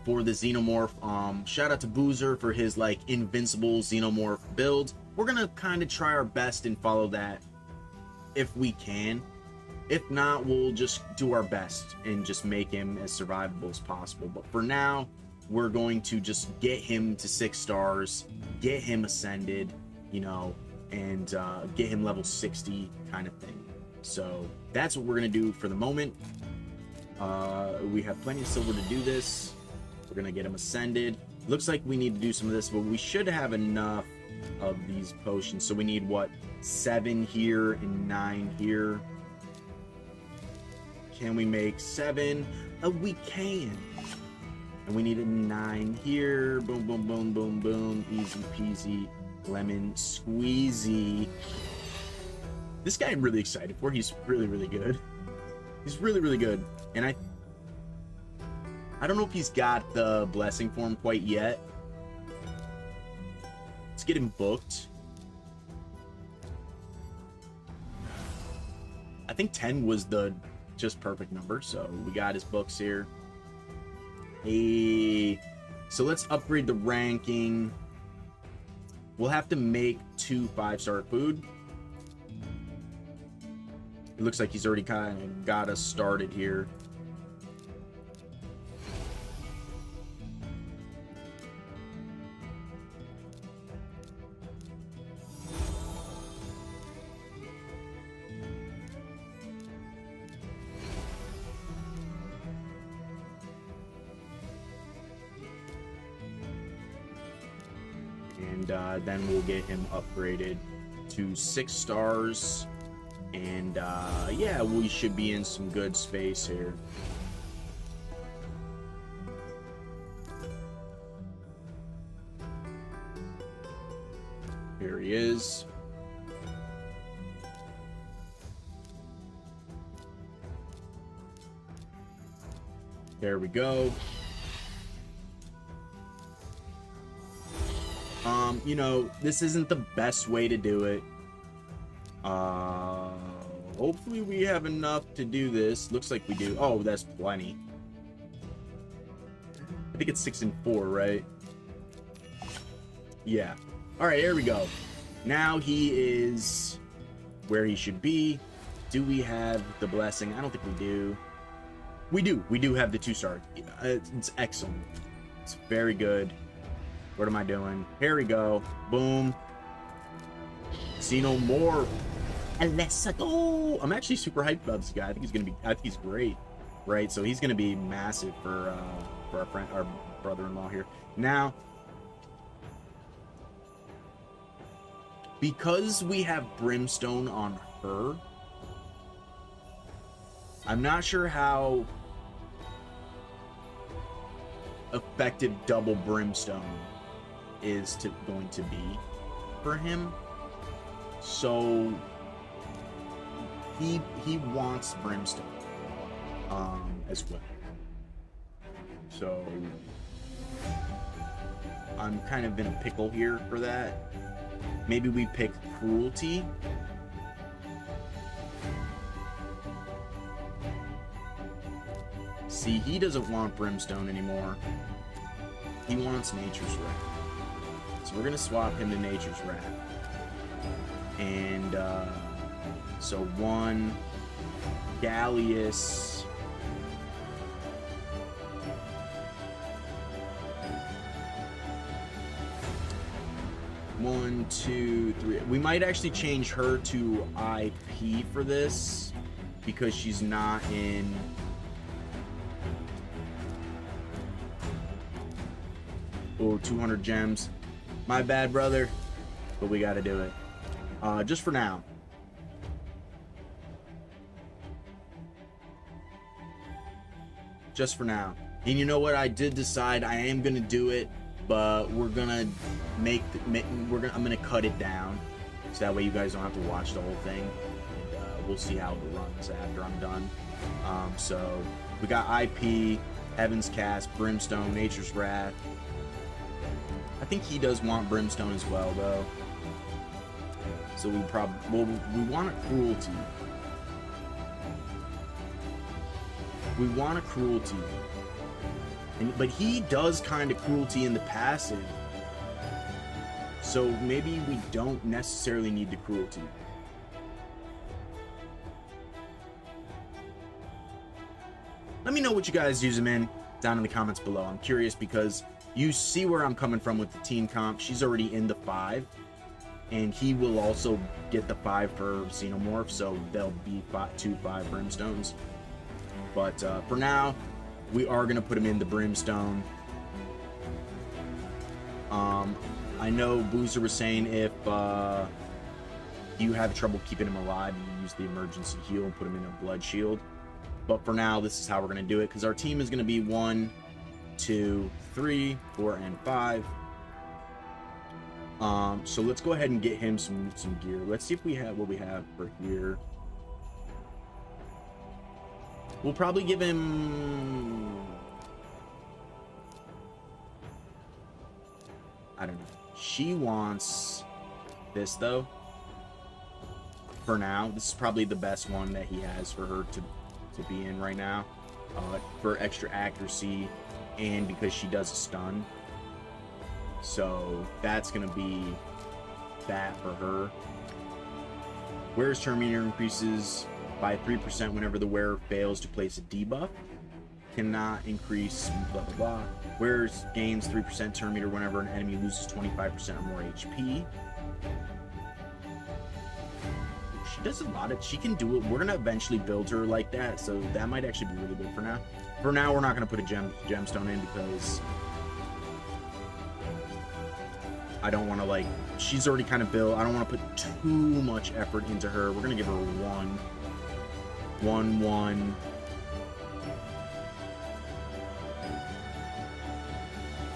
A: for the Xenomorph, shout out to Boozer for his like invincible Xenomorph build. We're going to kind of try our best and follow that if we can. If not, we'll just do our best and just make him as survivable as possible. But for now, we're going to just get him to 6 stars, get him ascended, you know, and get him level 60 kind of thing. So that's what we're going to do for the moment. We have plenty of silver to do this. We're going to get him ascended. Looks like we need to do some of this, but we should have enough of these potions. So we need, what, 7 here and 9 here. Can we make 7? We can. And we need a 9 here. Boom, boom, boom, boom, boom. Easy peasy, lemon squeezy. This guy I'm really excited for. He's really, really good. He's really, really good. And I don't know if he's got the blessing for him quite yet. Let's get him booked. I think 10 was the just perfect number, so we got his books here. Hey, so let's upgrade the ranking. We'll have to make 2 5-star food. It looks like he's already kind of got us started here. And then we'll get him upgraded to 6 stars. And yeah, we should be in some good space here. Here he is. There we go. You know, this isn't the best way to do it. Hopefully we have enough to do this. Looks like we do. Oh, that's plenty. I think it's 6 and 4, right? Yeah. All right, here we go. Now he is where he should be. Do we have the blessing? I don't think we do. We do. We do have the 2-star. It's excellent. It's very good. What am I doing? Here we go. Boom. See no more. And let's go. I'm actually super hyped about this guy. I think he's gonna be. I think he's great. Right. So he's gonna be massive for our friend, our brother-in-law here. Now, because we have brimstone on her, I'm not sure how effective double brimstone is going to be for him. So he wants brimstone as well. So I'm kind of in a pickle here for that. Maybe we pick cruelty. See, he doesn't want brimstone anymore. He wants nature's wrath. So we're gonna swap him to nature's wrath. And so 1 Gallius. One, 2, 3. We might actually change her to IP for this because she's not in or 200 gems. My bad, brother, but we got to do it. Just for now. Just for now. And you know what? I did decide I am gonna do it, but we're gonna I'm gonna cut it down, so that way you guys don't have to watch the whole thing. And we'll see how it runs after I'm done. So we got IP, Heaven's Cast, Brimstone, Nature's Wrath. I think he does want Brimstone as well, though. So we want a Cruelty. We want a Cruelty. But he does kind of Cruelty in the passive. So maybe we don't necessarily need the Cruelty. Let me know what you guys use him in down in the comments below. I'm curious because you see where I'm coming from with the team comp. She's already in the 5. And he will also get the 5 for Xenomorph. So there'll be 2 5 Brimstones. But for now, we are going to put him in the Brimstone. I know Boozer was saying if you have trouble keeping him alive, you use the emergency heal and put him in a blood shield. But for now, this is how we're going to do it, because our team is going to be 1, 2, 3, 4, and 5. So let's go ahead and get him some gear. Let's see if we have what we have for here. We'll probably give him, I don't know. She wants this, though. For now, this is probably the best one that he has for her to be in right now. For extra accuracy and because she does a stun. So that's going to be that for her. Wearer's turn meter increases by 3% whenever the wearer fails to place a debuff. Cannot increase blah blah blah. Wearers gains 3% turn meter whenever an enemy loses 25% or more HP. She does a lot of, she can do it. We're gonna eventually build her like that, so that might actually be really good for now. For now, we're not gonna put a gemstone in because I don't want to, like, she's already kind of built. I don't want to put too much effort into her. We're gonna give her 1.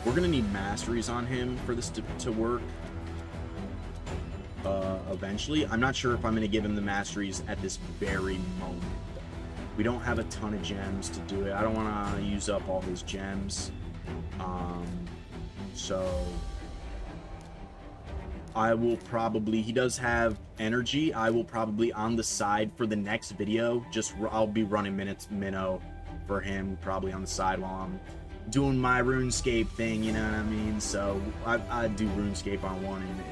A: We're gonna need masteries on him for this to work. Eventually, I'm not sure if I'm gonna give him the masteries at this very moment. We don't have a ton of gems to do it. I don't want to use up all his gems. So I will probably, he does have energy. I will probably on the side for the next video, I'll be running minnow for him probably on the side while I'm doing my RuneScape thing, you know what I mean? So I do RuneScape on one and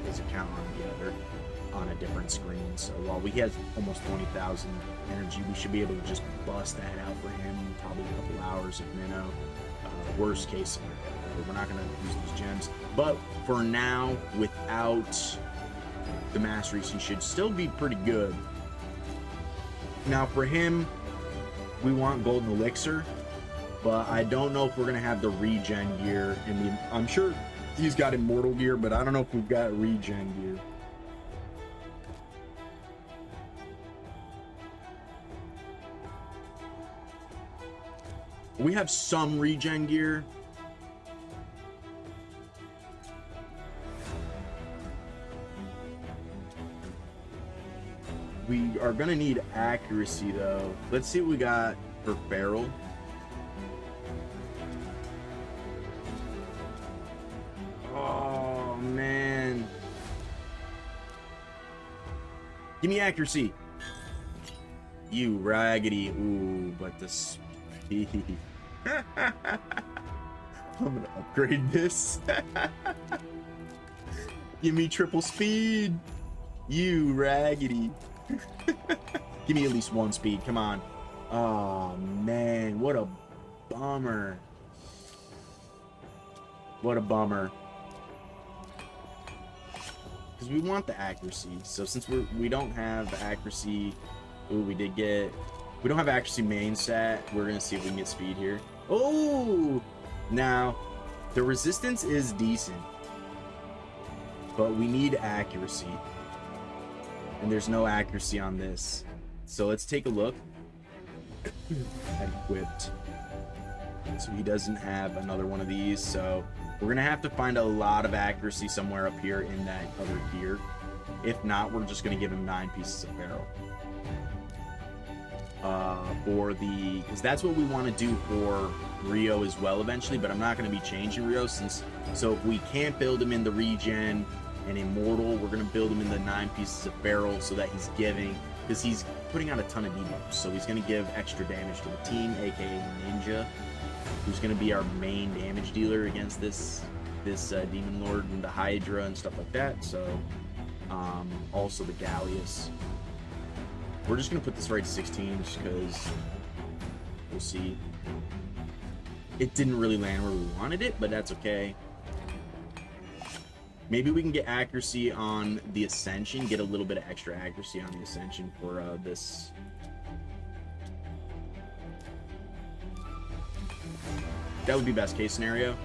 A: his account on the other on a different screen. So while he has almost 20,000 energy, we should be able to just bust that out for him in probably a couple hours of minnow. Worst case scenario. We're not going to use these gems. But for now, without the masteries, he should still be pretty good. Now for him, we want golden elixir, but I don't know if we're going to have the regen gear. I'm sure he's got immortal gear, but I don't know if we've got regen gear. We have some regen gear. We are gonna need accuracy though. Let's see what we got for barrel. Oh man. Give me accuracy. You raggedy. Ooh, but the speed. I'm gonna upgrade this. Give me triple speed. You raggedy. Give me at least 1 speed. Come on. Oh man, what a bummer. What a bummer. Because we want the accuracy. So since we don't have accuracy. Ooh, we don't have accuracy main stat. We're gonna see if we can get speed here. Oh, now The resistance is decent, but we need accuracy. And there's no accuracy on this. So let's take a look at equipped. So he doesn't have another one of these. So we're going to have to find a lot of accuracy somewhere up here in that other gear. If not, we're just going to give him 9 pieces of ferrule. Because that's what we want to do for Rio as well eventually, but I'm not going to be changing Rio so if we can't build him in the regen and immortal, we're going to build him in the 9 pieces of ferrule so that he's giving, because he's putting out a ton of debuffs, so he's going to give extra damage to the team, aka Ninja, who's going to be our main damage dealer against this Demon Lord and the Hydra and stuff like that. So also the Gallius. We're just going to put this right to 16 just because we'll see. It didn't really land where we wanted it, but that's okay. Maybe we can get accuracy on the Ascension, get a little bit of extra accuracy on the Ascension for this. That would be best case scenario.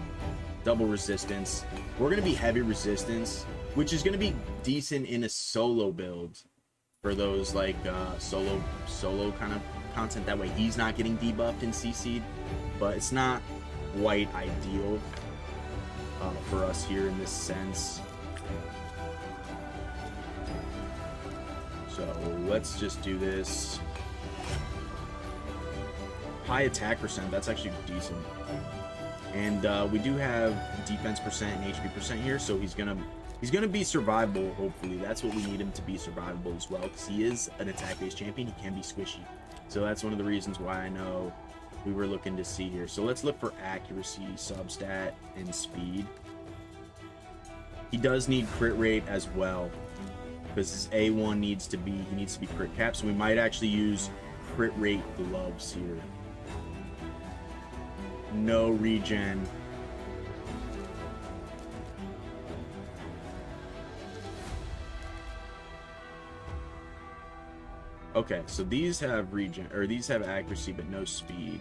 A: Double resistance. We're going to be heavy resistance, which is going to be decent in a solo build. For those like solo kind of content, that way he's not getting debuffed and CC'd, but it's not quite ideal for us here in this sense. So let's just do this. High attack percent, that's actually decent. And we do have defense percent and HP percent here, so he's gonna be survivable, hopefully. That's what we need him to be, survivable as well, because he is an attack-based champion. He can be squishy. So that's one of the reasons why I know we were looking to see here. So let's look for accuracy, substat, and speed. He does need crit rate as well, because his A1 needs to be crit cap, so we might actually use crit rate gloves here. No regen. Okay, so these have regen, or these have accuracy but no speed.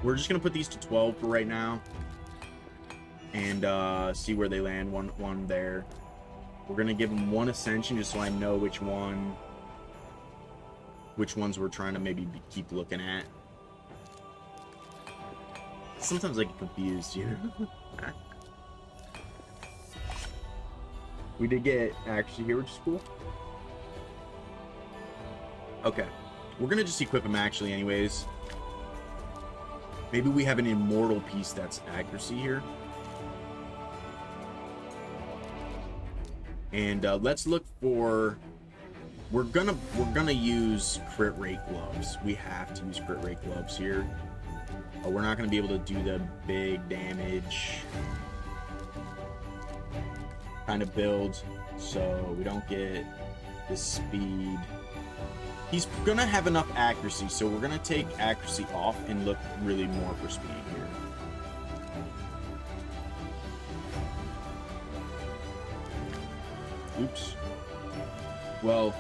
A: We're just gonna put these to 12 for right now, and see where they land. One there. We're gonna give them 1 ascension just so I know which ones we're trying to maybe keep looking at. Sometimes I get confused, you know. We did get accuracy here, which is cool. Okay. We're going to just equip him actually anyways. Maybe we have an immortal piece that's accuracy here. And let's look for... We're gonna use crit rate gloves. We have to use crit rate gloves here. We're not going to be able to do the big damage kind of build, so we don't get the speed. He's gonna have enough accuracy, so we're gonna take accuracy off and look really more for speed here. Oops. Well,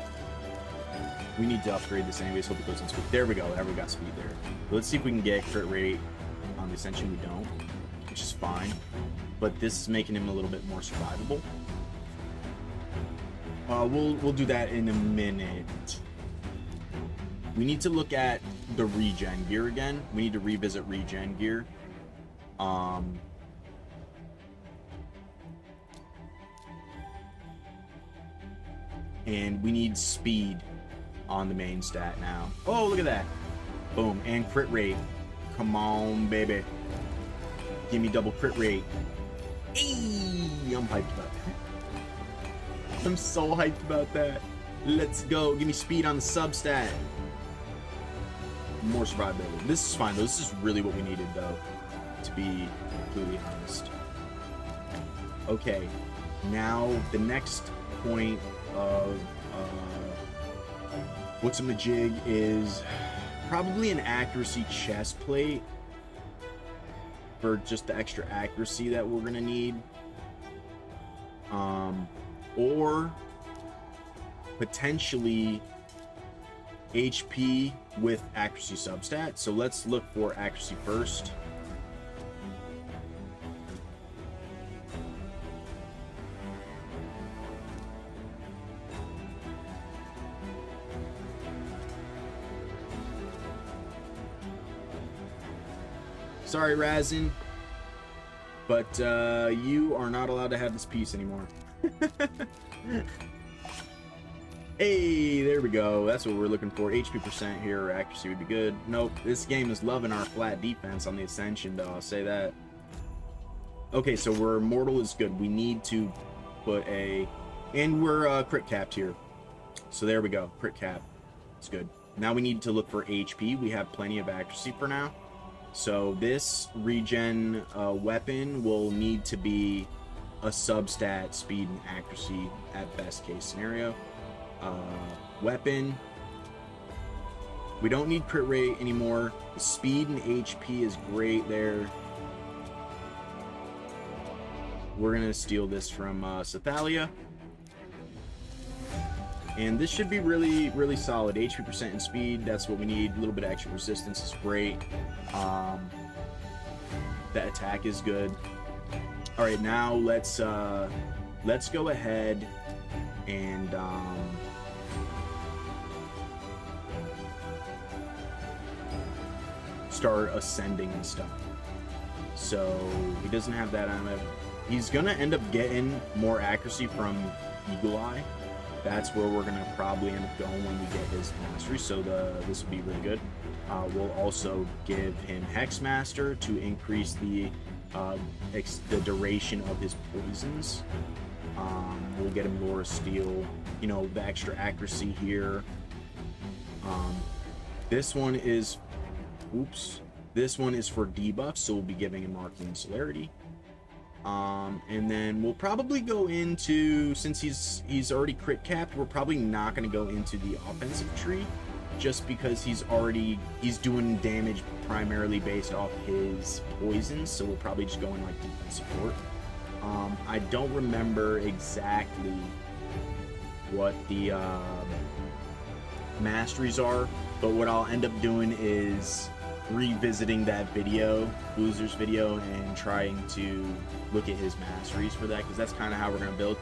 A: we need to upgrade this anyways. Hope it goes in speed. There we go. There we got speed there. Let's see if we can get crit rate on the Ascension. We don't, which is fine. But this is making him a little bit more survivable. We'll do that in a minute. We need to look at the regen gear again. We need to revisit regen gear. And we need speed on the main stat now. Oh, look at that. Boom. And crit rate. Come on, baby. Give me double crit rate. Hey, I'm hyped about that. I'm so hyped about that. Let's go. Give me speed on the substat. More survivability. This is fine though. This is really what we needed though, to be completely honest. Okay, now the next point of what's in the jig is probably an accuracy chest plate for just the extra accuracy that we're gonna need, or potentially HP with accuracy substat. So let's look for accuracy first. Sorry, Razin, but you are not allowed to have this piece anymore. Hey, there we go. That's what we're looking for. HP percent here, accuracy would be good. Nope, this game is loving our flat defense on the Ascension, though. I'll say that. Okay, so we're mortal is good. We need to put a... And we're crit capped here. So there we go. Crit cap. It's good. Now we need to look for HP. We have plenty of accuracy for now. So this regen weapon will need to be a substat speed and accuracy at best case scenario. Weapon, we don't need crit rate anymore. The speed and HP is great there. We're gonna steal this from Sathalia, and this should be really solid. HP percent and speed, that's what we need. A little bit of extra resistance is great. The attack is good. All right, now let's go ahead and start ascending and stuff. So he doesn't have that on him. He's gonna end up getting more accuracy from Eagle Eye. That's where we're gonna probably end up going when we get his mastery. So this will be really good. We'll also give him Hex Master to increase the duration of his poisons. We'll get him Laura Steel, you know, the extra accuracy here. This one is, this one is for debuff, so we'll be giving him Arcane Celerity. And then we'll probably go into, since he's already crit capped, we're probably not going to go into the offensive tree, just because he's doing damage primarily based off his poisons, so we'll probably just go in like defense support. I don't remember exactly what the masteries are, but what I'll end up doing is revisiting that video, Loser's video, and trying to look at his masteries for that, because that's kind of how we're going to build.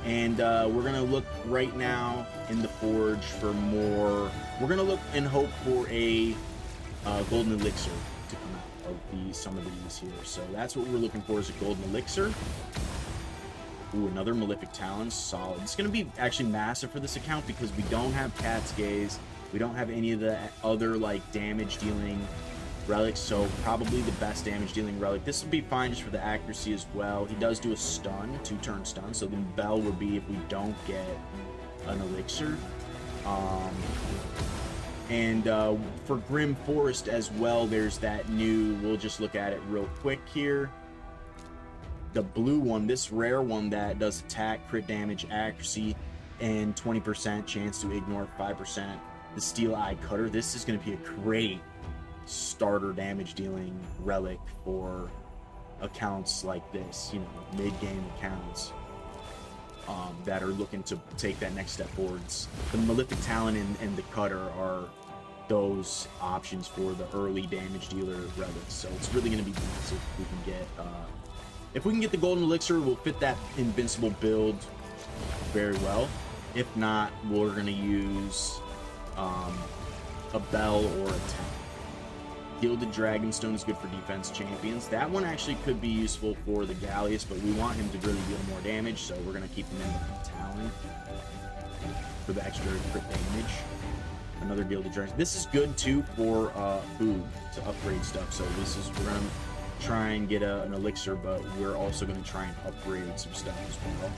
A: And we're going to look right now in the Forge for more. We're going to look and hope for a golden elixir to come out of some of these here. So that's what we're looking for, is a golden elixir. Ooh, another Malefic Talon, solid. It's going to be actually massive for this account because we don't have Cat's Gaze. We don't have any of the other like damage dealing relics, so probably the best damage dealing relic. This would be fine just for the accuracy as well. He does do a stun, 2-turn stun, so the bell would be if we don't get an elixir. And for Grim Forest as well, there's that new, we'll just look at it real quick here. The blue one, this rare one that does attack, crit damage, accuracy, and 20% chance to ignore 5%. The Steel Eye Cutter, this is going to be a great starter damage dealing relic for accounts like this, you know, mid-game accounts that are looking to take that next step forwards. The Malefic Talon and the Cutter are those options for the early damage dealer relics, so it's really going to be nice if we can get the golden elixir. We'll fit that invincible build very well. If not, we're going to use a bell or a tank. Gilded Dragonstone is good for defense champions. That one actually could be useful for the Gallius, but we want him to really deal more damage, so we're going to keep him in the Talon for the extra crit damage. Another Gilded Dragon. This is good too for food, to upgrade stuff. So we're going to try and get an elixir, but we're also going to try and upgrade some stuff as well.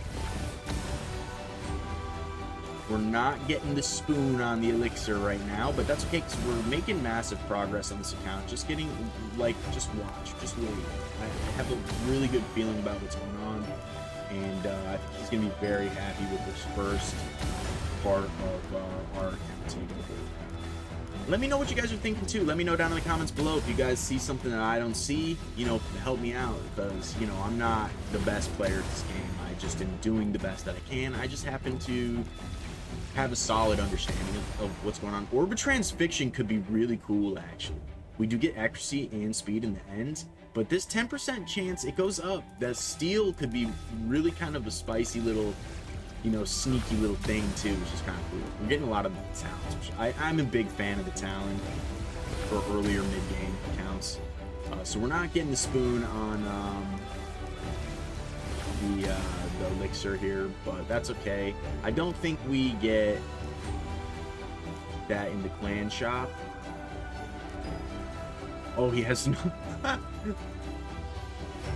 A: We're not getting the spoon on the elixir right now, but that's okay because we're making massive progress on this account. Just getting, like, just watch, just wait. I have a really good feeling about what's going on, and I think he's going to be very happy with this first part of our account takeover. Let me know what you guys are thinking too. Let me know down in the comments below if you guys see something that I don't see. You know, help me out, because, you know, I'm not the best player at this game. I just am doing the best that I can. I just happen to have a solid understanding of what's going on. Orb of Transfixion could be really cool, actually. We do get accuracy and speed in the end, but this 10% chance, it goes up. That steal could be really kind of a spicy little, you know, sneaky little thing too, which is kind of cool. We're getting a lot of the talents, which I'm a big fan of the talent for earlier mid-game counts. So we're not getting the spoon on the elixir here, but that's okay. I don't think we get that in the clan shop. Oh, he has no.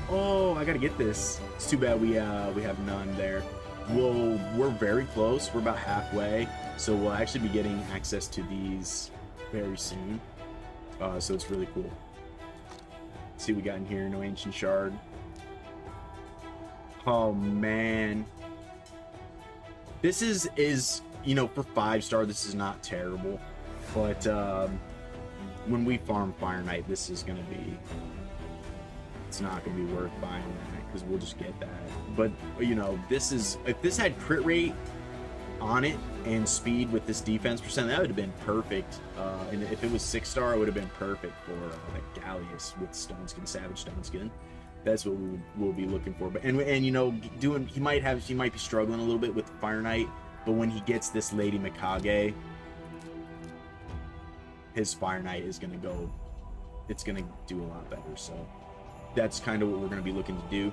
A: Oh, I gotta get this. It's too bad we have none there. We're very close. We're about halfway, so we'll actually be getting access to these very soon. So it's really cool. Let's see what we got in here. No ancient shard. Oh man, this is you know, for 5-star, this is not terrible, but when we farm Fire Knight, this is gonna be, it's not gonna be worth buying that because we'll just get that. But you know, this is, if this had crit rate on it and speed with this defense percent, that would have been perfect. And if it was 6-star, it would have been perfect for like Gallius with Stone Skin, Savage Stone Skin. That's what we'll be looking for. But and you know, he might be struggling a little bit with the Fire Knight, but when he gets this Lady Mikage, his Fire Knight is gonna go, it's gonna do a lot better. So that's kind of what we're gonna be looking to do.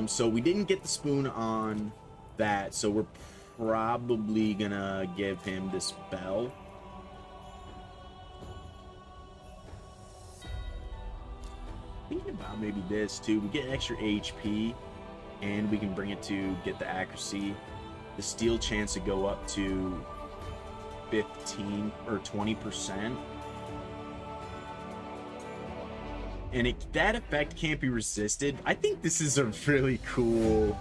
A: So we didn't get the spoon on that, so we're probably gonna give him this bell. Thinking about maybe this too. We get extra HP, and we can bring it to get the accuracy, the steal chance to go up to 15 or 20%, and that effect can't be resisted. I think this is a really cool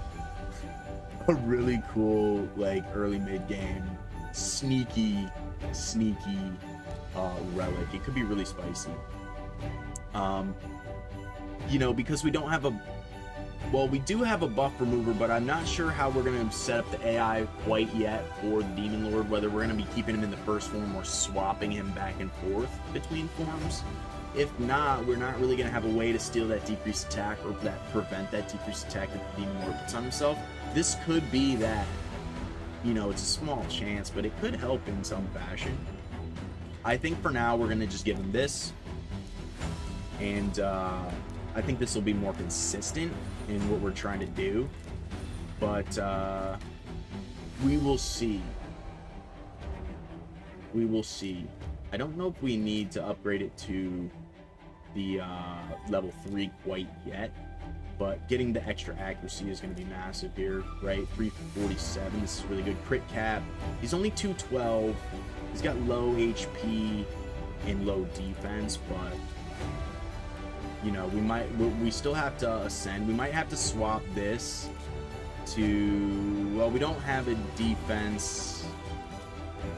A: like early mid game sneaky relic. It could be really spicy. You know, because we don't have we do have a buff remover, but I'm not sure how we're going to set up the AI quite yet for the Demon Lord, whether we're going to be keeping him in the first form or swapping him back and forth between forms. If not, we're not really going to have a way to steal that decreased attack or prevent that decreased attack that the Demon Lord puts on himself. This could be that. You know, it's a small chance, but it could help in some fashion. I think for now, we're going to just give him this. And I think this will be more consistent in what we're trying to do, but we will see. We will see. I don't know if we need to upgrade it to the level 3 quite yet, but getting the extra accuracy is going to be massive here, right? 347. This is really good. Crit cap. He's only 212. He's got low HP and low defense, but you know, we still have to ascend. We might have to swap this to, well, we don't have a defense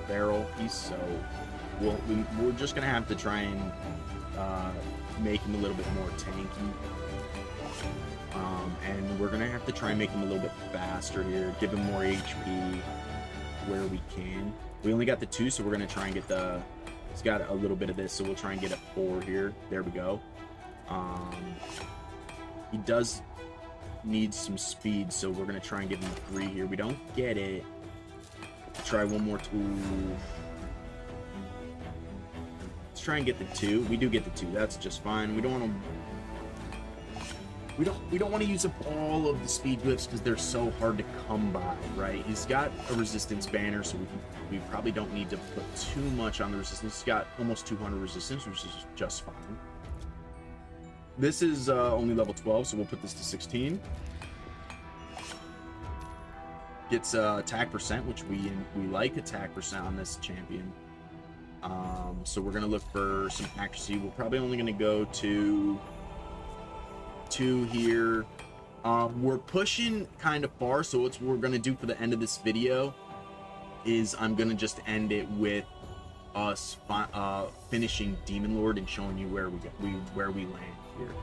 A: barrel piece, so we're just gonna have to try and make him a little bit more tanky, and we're gonna have to try and make him a little bit faster here, give him more HP where we can. We only got the 2, so we're gonna try and get the, he's got a little bit of this, so we'll try and get a 4 here. There we go. He does need some speed, so we're gonna try and give him a 3 here. We don't get it. Try one more tool. Let's try and get the 2. We do get the 2. That's just fine. We don't want to. We don't want to use up all of the speed glyphs because they're so hard to come by, right? He's got a resistance banner, so we probably don't need to put too much on the resistance. He's got almost 200 resistance, which is just fine. This is only level 12, so we'll put this to 16. Gets attack percent, which we like attack percent on this champion. So we're gonna look for some accuracy. We're probably only gonna go to 2 here. We're pushing kind of far, so what we're gonna do for the end of this video is I'm gonna just end it with us finishing Demon Lord and showing you where we land here.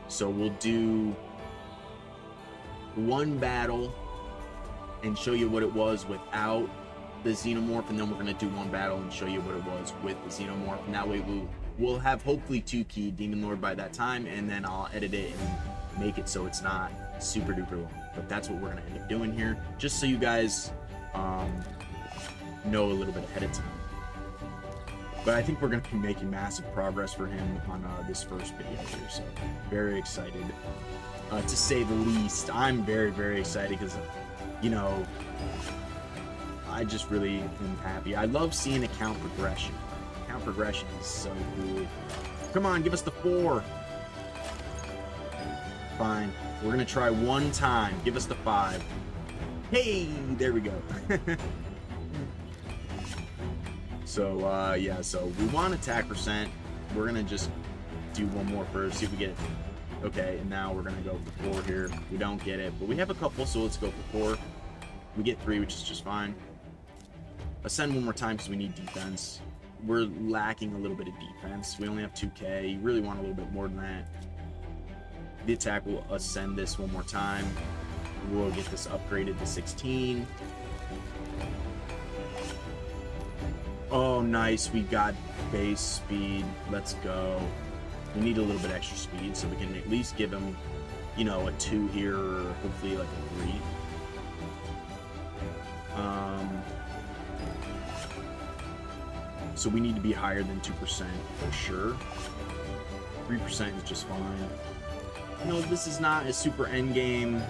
A: So we'll do one battle and show you what it was without the xenomorph, and then we're going to do one battle and show you what it was with the xenomorph, and that way we'll have hopefully 2 key Demon Lord by that time, and then I'll edit it and make it so it's not super duper long. But that's what we're going to end up doing here, just so you guys know a little bit ahead of time. But I think we're going to be making massive progress for him on this first video here, so very excited, to say the least. I'm very, very excited because, you know, I just really am happy. I love seeing account progression. Account progression is so cool. Come on, give us the 4. Fine. We're going to try one time. Give us the 5. Hey, there we go. So, yeah, so we want attack percent. We're going to just do one more first, see if we get it. Okay, and now we're going to go for 4 here. We don't get it, but we have a couple, so let's go for 4. We get 3, which is just fine. Ascend one more time because we need defense. We're lacking a little bit of defense. We only have 2k. You really want a little bit more than that. The attack will ascend this one more time. We'll get this upgraded to 16. Oh, nice. We got base speed. Let's go. We need a little bit extra speed, so we can at least give him, you know, a 2 here, or hopefully like a 3. So we need to be higher than 2% for sure. 3% is just fine. You know, this is not a super end game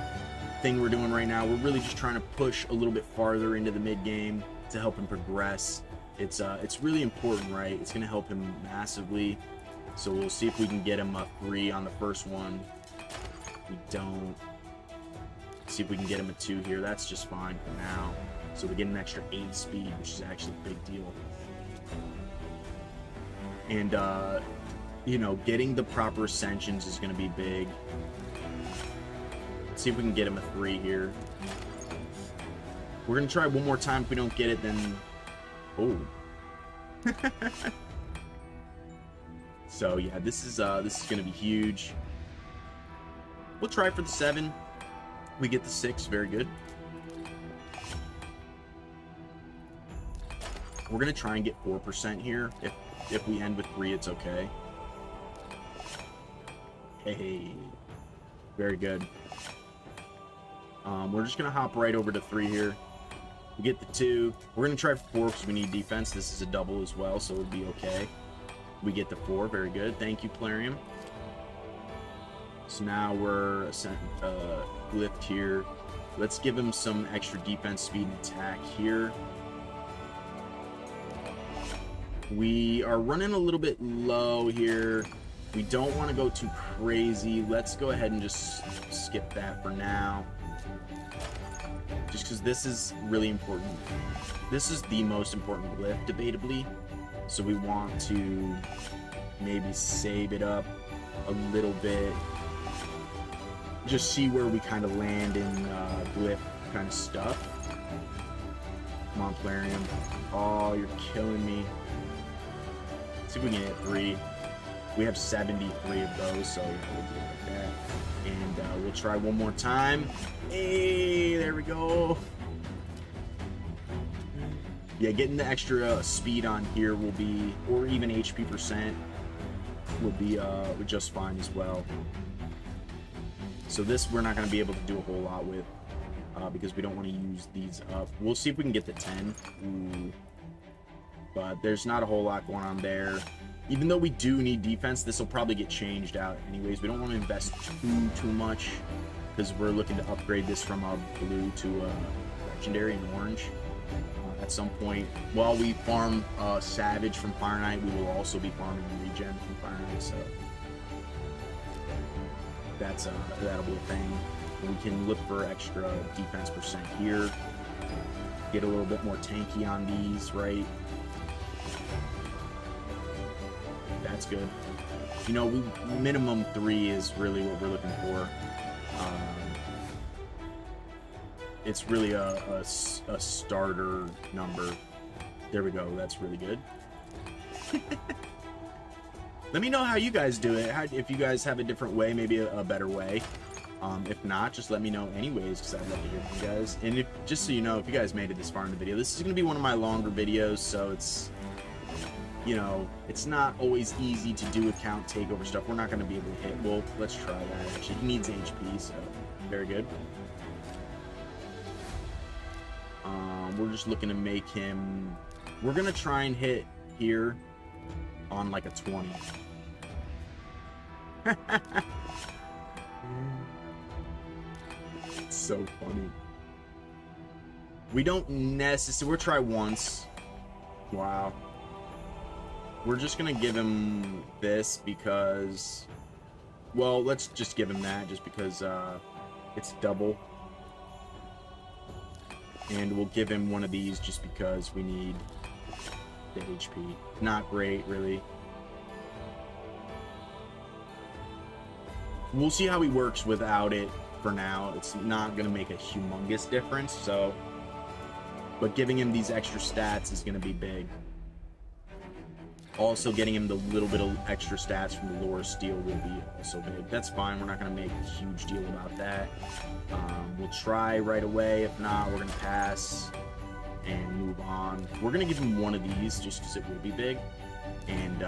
A: thing we're doing right now. We're really just trying to push a little bit farther into the mid game to help him progress. It's really important, right? It's going to help him massively. So we'll see if we can get him a 3 on the first one. We don't. See if we can get him a 2 here. That's just fine for now. So we get an extra 8 speed, which is actually a big deal. And, you know, getting the proper ascensions is going to be big. Let's see if we can get him a 3 here. We're going to try one more time. If we don't get it, then... Oh. So, yeah, this is going to be huge. We'll try for the 7. We get the 6. Very good. We're going to try and get 4% here. If we end with 3, it's okay. Hey. Very good. We're just going to hop right over to 3 here. We get the 2. We're going to try for 4 because we need defense. This is a double as well, so it'll be okay. We get the 4. Very good. Thank you, Plarium. So now we're lift here. Let's give him some extra defense, speed, and attack here. We are running a little bit low here. We don't want to go too crazy. Let's go ahead and just skip that for now. Just because this is really important. This is the most important lift, debatably. So we want to maybe save it up a little bit. Just see where we kind of land in glyph kind of stuff. Come on, Plarium. Oh, you're killing me. Let's see if we can hit 3. We have 73 of those, so yeah, we'll do it like that. And we'll try one more time. Hey, there we go. Yeah, getting the extra speed on here will be, or even HP percent, will be just fine as well. So this we're not going to be able to do a whole lot with because we don't want to use these up. We'll see if we can get the 10. Ooh. But there's not a whole lot going on there. Even though we do need defense, this will probably get changed out anyways. We don't want to invest too much because we're looking to upgrade this from a blue to a legendary and orange. At some point, while we farm Savage from Fire Knight, we will also be farming Regen from Fire Knight, so that'll be a thing. We can look for extra defense percent here. Get a little bit more tanky on these, right? That's good. You know, minimum 3 is really what we're looking for. It's really a starter number. There we go. That's really good. Let me know how you guys do it. If you guys have a different way, maybe a better way. If not, just let me know anyways, because I'd love to hear from you guys. And if, just so you know, if you guys made it this far in the video, this is going to be one of my longer videos, so it's, you know, it's not always easy to do account takeover stuff. We're not going to be able to hit. Well, let's try that. Actually, he needs HP, so very good. We're just looking to make him... We're going to try and hit here on like a 20. It's so funny. We don't necessarily... We'll try once. Wow. We're just going to give him this because... Well, let's just give him that just because it's double. And we'll give him one of these just because we need the HP. Not great, really. We'll see how he works without it for now. It's not going to make a humongous difference, so... But giving him these extra stats is going to be big. Also, getting him the little bit of extra stats from the Lore Steel will be also big. That's fine. We're not going to make a huge deal about that. We'll try right away. If not, we're going to pass and move on. We're going to give him one of these just because it will be big. And,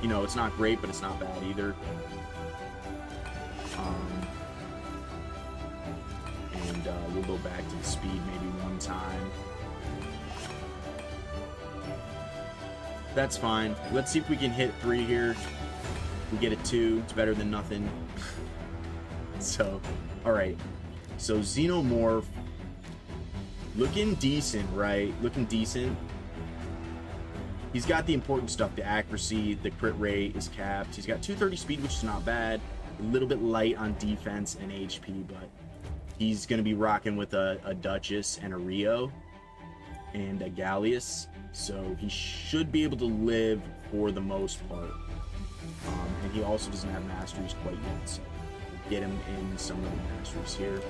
A: you know, it's not great, but it's not bad either. And we'll go back to the speed maybe one time. That's fine. Let's see if we can hit 3 here. We get a 2. It's better than nothing. So, alright. So, Xenomorph. Looking decent, right? Looking decent. He's got the important stuff. The accuracy, the crit rate is capped. He's got 230 speed, which is not bad. A little bit light on defense and HP, but he's going to be rocking with a Duchess and a Rio and a Gallius. So he should be able to live for the most part. And he also doesn't have masteries quite yet, so we'll get him in some of the masteries here.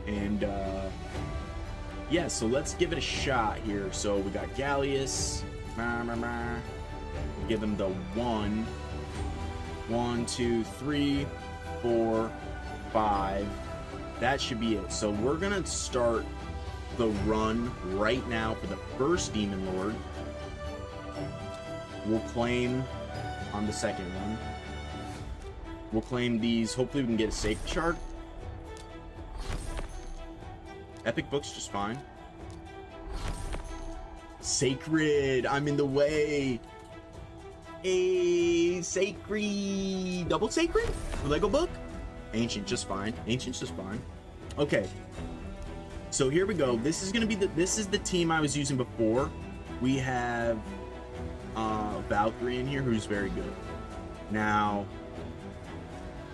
A: And yeah, so let's give it a shot here. So we got Gallius. We'll give him the 1, 2, 3, 4, 5. That should be it. So we're gonna start the run right now for the first Demon Lord. We'll claim on the second one. We'll claim these. Hopefully we can get a Sacred Shard. Epic Book's just fine. Sacred! I'm in the way! A Sacred! Double Sacred? Lego Book? Ancient, just fine. Ancient's just fine. Okay. So here we go. This is gonna be this is the team I was using before. We have Valkyrie in here, who's very good. Now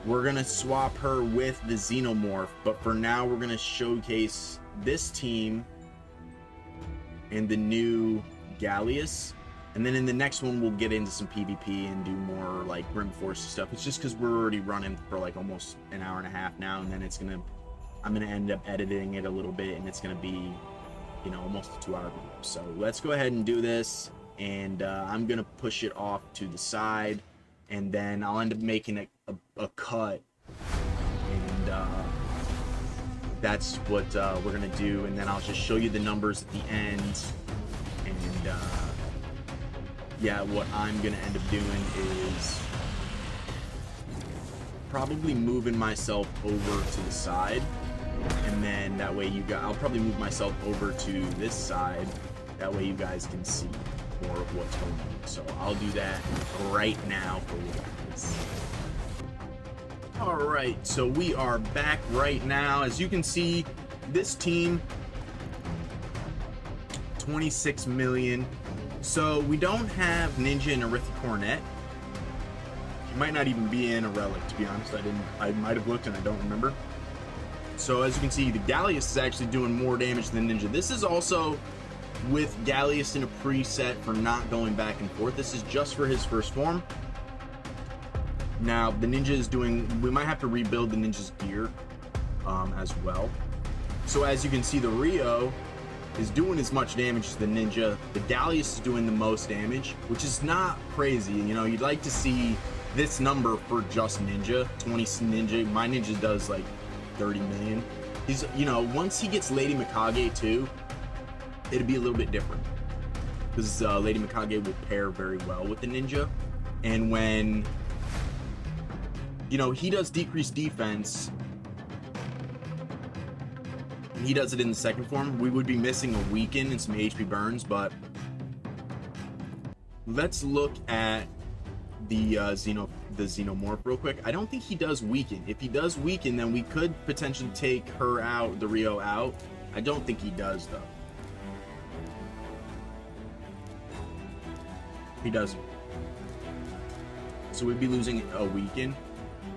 A: we're gonna swap her with the Xenomorph, but for now we're gonna showcase this team and the new Gallius, and then in the next one we'll get into some PvP and do more like Grim Force stuff. It's just because we're already running for like almost an hour and a half now, and then I'm gonna end up editing it a little bit, and it's gonna be, you know, almost a 2-hour video. So let's go ahead and do this, and I'm gonna push it off to the side, and then I'll end up making a cut, and that's what we're gonna do, and then I'll just show you the numbers at the end, and yeah, what I'm gonna end up doing is probably moving myself over to the side, and then that way I'll probably move myself over to this side, that way you guys can see more of what's going on. So I'll do that right now for you guys. Alright, so we are back right now. As you can see, this team, 26 million. So we don't have Ninja and Aritha Cornet. He might not even be in a relic, to be honest. I might have looked and I don't remember. So as you can see, the Gallius is actually doing more damage than Ninja. This is also with Gallius in a preset for not going back and forth. This is just for his first form. Now the Ninja is doing, we might have to rebuild the Ninja's gear as well. So as you can see, the Rio is doing as much damage as the Ninja. The Gallius is doing the most damage, which is not crazy. You know, you'd like to see this number for just Ninja, 20 Ninja. My Ninja does like 30 million. He's, you know, once he gets Lady Mikage too, it'd be a little bit different. Because Lady Mikage will pair very well with the Ninja. And when, you know, he does decreased defense, and he does it in the second form, we would be missing a weaken and some HP burns. But let's look at the Xenomorph real quick. I don't think he does weaken. If he does weaken, then we could potentially take her out, the Rio out. I don't think he does though. He doesn't. So we'd be losing a weaken.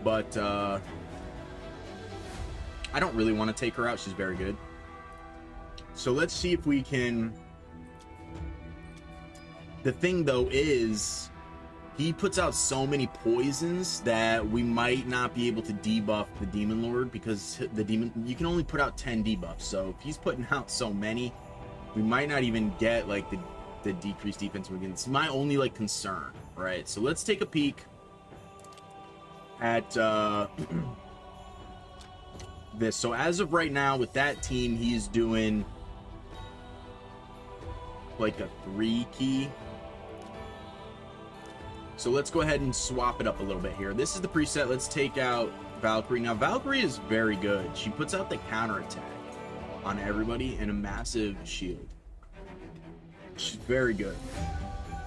A: But I don't really want to take her out. She's very good. So let's see if we can. The thing though is, he puts out so many poisons that we might not be able to debuff the Demon Lord, because the demon, you can only put out 10 debuffs. So if he's putting out so many, we might not even get like the decreased defense. It's my only like concern, right? So let's take a peek at this. So as of right now with that team, he's doing like a 3 key. So let's go ahead and swap it up a little bit here. This is the preset. Let's take out Valkyrie. Now Valkyrie is very good. She puts out the counterattack on everybody and a massive shield. She's very good.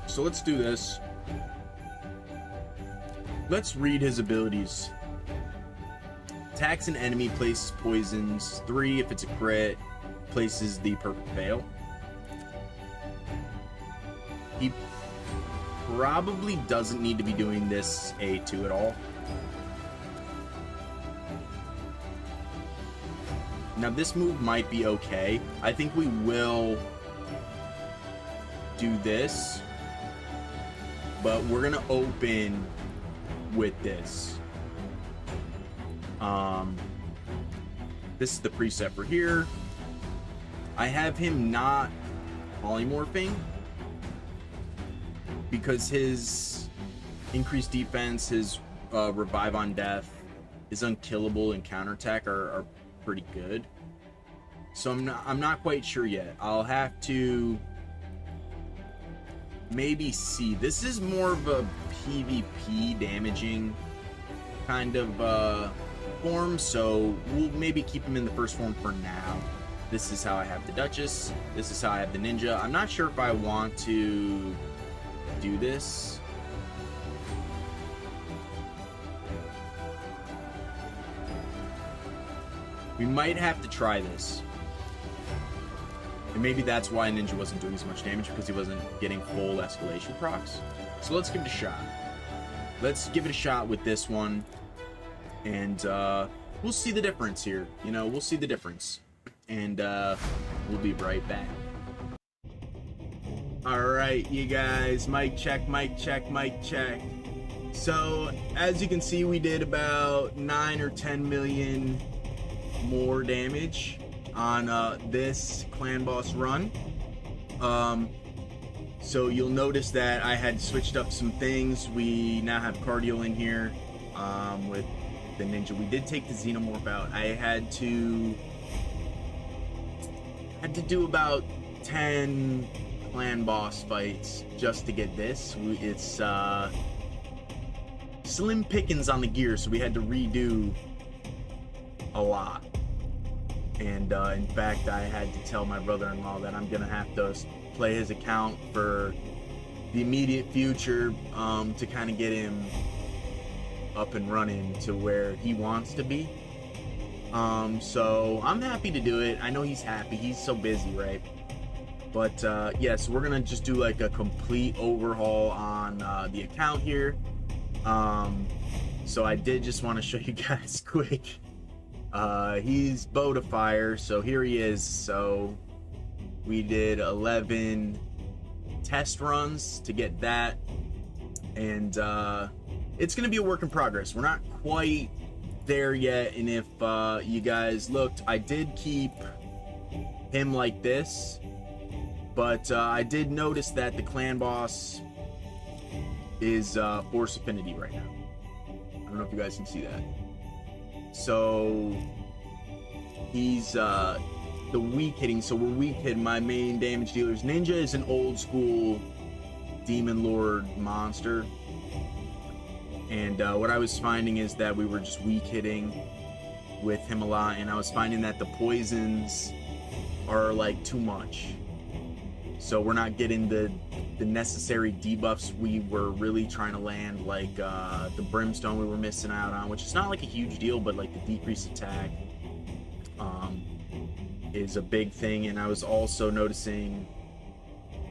A: So let's do this. Let's read his abilities. Attacks an enemy, places poisons. 3 if it's a crit, places the perfect fail. He probably doesn't need to be doing this A2 at all. Now this move might be okay. I think we will do this, but we're gonna open with this. This is the preset for here. I have him not polymorphing because his increased defense, his revive on death, his unkillable and counterattack are pretty good. So I'm not quite sure yet. I'll have to maybe see. This is more of a PvP damaging kind of form, so we'll maybe keep him in the first form for now. This is how I have the Duchess. This is how I have the Ninja. I'm not sure if I want to do this. We might have to try this. And maybe that's why Ninja wasn't doing as much damage, because he wasn't getting full escalation procs. So let's give it a shot. Let's give it a shot with this one. And we'll see the difference here. You know, we'll see the difference. And we'll be right back. Alright, you guys. Mic check, mic check, mic check. So, as you can see, we did about 9 or 10 million more damage on this clan boss run. So you'll notice that I had switched up some things. We now have cardio in here with the Ninja. We did take the Xenomorph out. I had to do about 10 clan boss fights just to get this. It's slim pickings on the gear, so we had to redo a lot. And in fact, I had to tell my brother-in-law that I'm gonna have to play his account for the immediate future to kind of get him up and running to where he wants to be. So I'm happy to do it. I know he's happy. He's so busy, right? But yes, we're gonna just do like a complete overhaul on the account here. So I did just want to show you guys quick. He's Bodafyre, so here he is. So we did 11 test runs to get that, and it's gonna be a work in progress. We're not quite there yet, and if you guys looked, I did keep him like this, but I did notice that the clan boss is force affinity right now. I don't know if you guys can see that. So he's the weak hitting. So we're weak hit. My main damage dealers. Ninja is an old school demon lord monster, and what I was finding is that we were just weak hitting with him a lot, and I was finding that the poisons are like too much, so we're not getting the necessary debuffs we were really trying to land, like the brimstone we were missing out on, which is not like a huge deal, but like the decreased attack is a big thing. And I was also noticing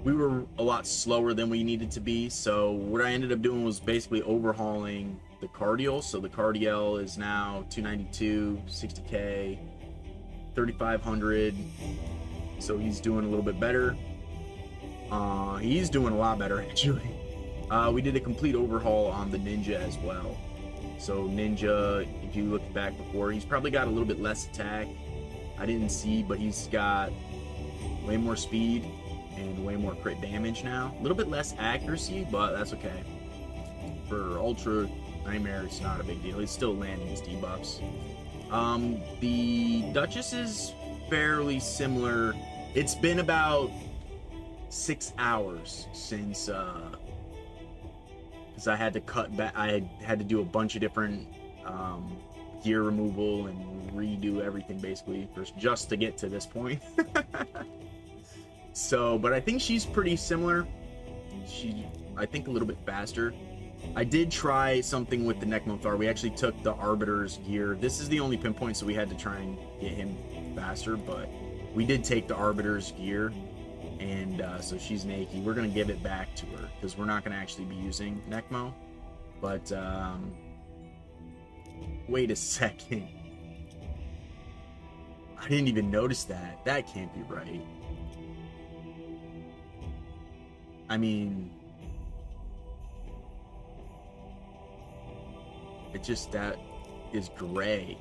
A: we were a lot slower than we needed to be, so what I ended up doing was basically overhauling the cardial. So the cardial is now 292, 60k, 3500, so he's doing a little bit better. He's doing a lot better, actually. We did a complete overhaul on the ninja as well. So ninja, if you look back before, he's probably got a little bit less attack. I didn't see, but he's got way more speed and way more crit damage now. A little bit less accuracy, but that's okay. For Ultra Nightmare, it's not a big deal. He's still landing his debuffs. The Duchess is fairly similar. It's been about 6 hours since because I had to cut back. I had to do a bunch of different gear removal and redo everything basically just to get to this point. So, but I think she's pretty similar. I think a little bit faster. I did try something with the Necmothar. We actually took the Arbiter's gear. This is the only pinpoint, so we had to try and get him faster, but we did take the Arbiter's gear, and so she's naked. We're going to give it back to her, because we're not going to actually be using Necmo. But, wait a second. I didn't even notice that. That can't be right. I mean, it just, that is gray.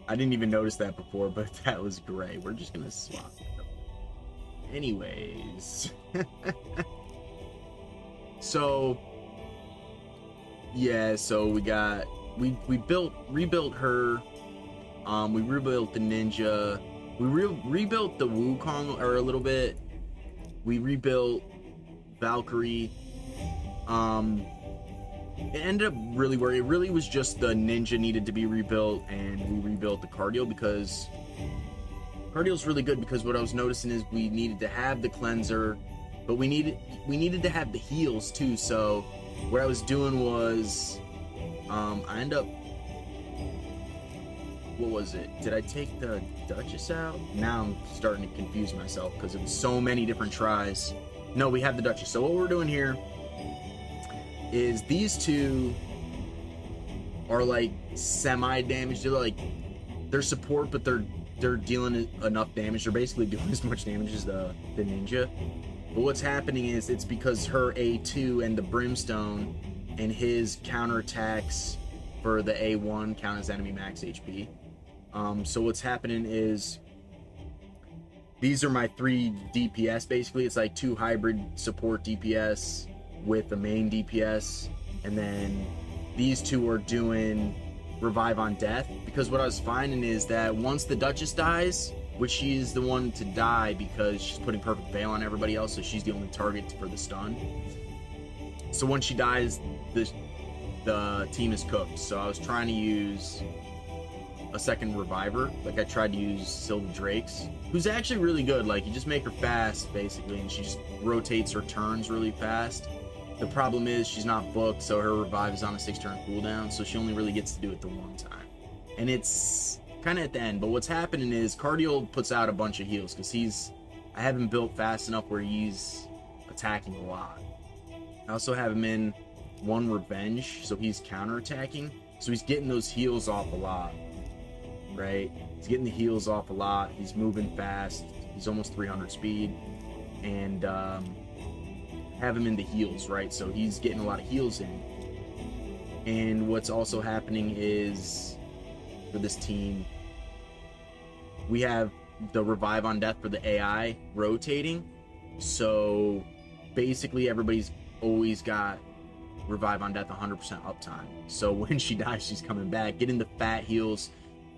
A: I didn't even notice that before, but that was gray. We're just gonna swap it up. Anyways. So, yeah, so we rebuilt her. We rebuilt the ninja. We rebuilt the Wukong a little bit. We rebuilt Valkyrie. It ended up really where it really was just the ninja needed to be rebuilt, and we rebuilt the cardio because cardio's really good, because what I was noticing is we needed to have the cleanser, but we needed to have the heals too. So what I was doing was I end up, what was it? Did I take the Duchess out? Now I'm starting to confuse myself because it was so many different tries. No, we have the Duchess. So what we're doing here is these two are like semi-damaged. They're support, but they're dealing enough damage. They're basically doing as much damage as the ninja. But what's happening is it's because her A2 and the Brimstone and his counterattacks for the A1 count as enemy max HP. So what's happening is these are my 3 DPS basically. It's like 2 hybrid support DPS with a main DPS, and then these 2 are doing revive on death, because what I was finding is that once the Duchess dies, which she is the one to die because she's putting perfect veil on everybody else, so she's the only target for the stun. So once she dies, the team is cooked. So I was trying to use a second reviver. Like I tried to use Sylva Drake's, who's actually really good. Like you just make her fast basically, and she just rotates her turns really fast. The problem is she's not booked, so her revive is on a 6-turn cooldown, so she only really gets to do it the one time. And it's kind of at the end, but what's happening is Cardio puts out a bunch of heals, because I have him built fast enough where he's attacking a lot. I also have him in 1 revenge, so he's counterattacking, so he's getting those heals off a lot, right? He's getting the heals off a lot, he's moving fast, he's almost 300 speed, and have him in the heals, right? So he's getting a lot of heals in. And what's also happening is, for this team, we have the revive on death for the AI rotating. So basically everybody's always got revive on death 100% uptime. So when she dies, she's coming back, getting the fat heals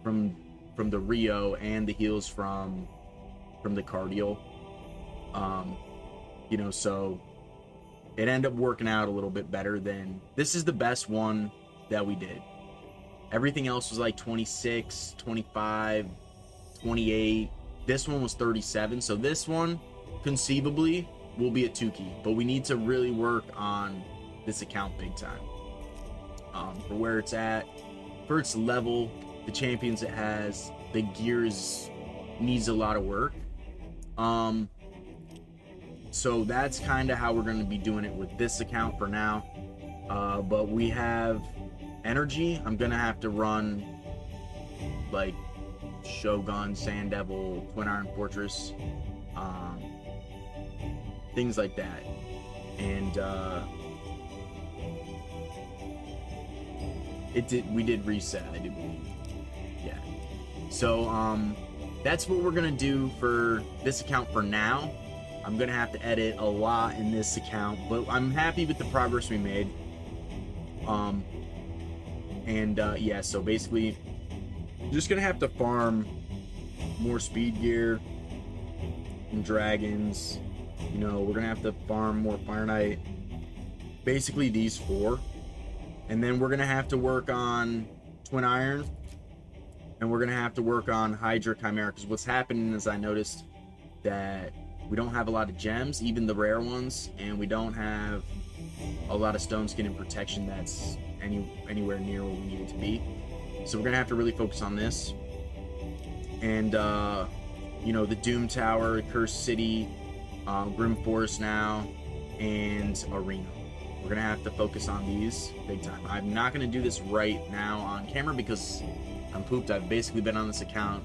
A: from the Rio and the heals from the cardio. You know, so it ended up working out a little bit better than this. Is the best one that we did. Everything else was like 26, 25, 28. This one was 37. So this one conceivably will be a 2-key, but we need to really work on this account big time. For where it's at, for its level, the champions it has, the gears needs a lot of work. So that's kind of how we're going to be doing it with this account for now. But we have energy. I'm going to have to run like Shogun, Sand Devil, Twin Iron Fortress, things like that. And we did reset, I do believe. Yeah. So that's what we're gonna do for this account for now. I'm gonna have to edit a lot in this account, but I'm happy with the progress we made. Yeah, so basically just gonna have to farm more speed gear and dragons. You know, we're gonna have to farm more Fire Knight, basically these 4, and then we're gonna have to work on Twin Iron, and we're gonna have to work on Hydra Chimera, because what's happening is I noticed that we don't have a lot of gems, even the rare ones, and we don't have a lot of stone skin and protection that's anywhere near where we need it to be. So we're gonna have to really focus on this. And you know, the Doom Tower, Cursed City, Grim Forest now, and Arena. We're gonna have to focus on these big time. I'm not gonna do this right now on camera because I'm pooped. I've basically been on this account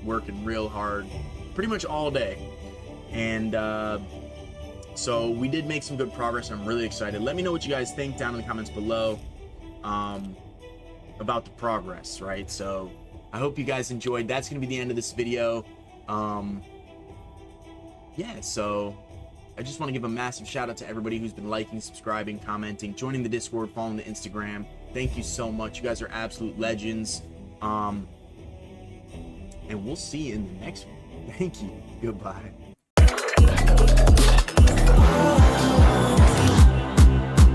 A: working real hard pretty much all day. And so we did make some good progress, and I'm really excited. Let me know what you guys think down in the comments below about the progress, right? So I hope you guys enjoyed. That's gonna be the end of this video. Yeah, so I just want to give a massive shout out to everybody who's been liking, subscribing, commenting, joining the Discord, following the Instagram. Thank you so much. You guys are absolute legends. And we'll see you in the next one. Thank you. Goodbye.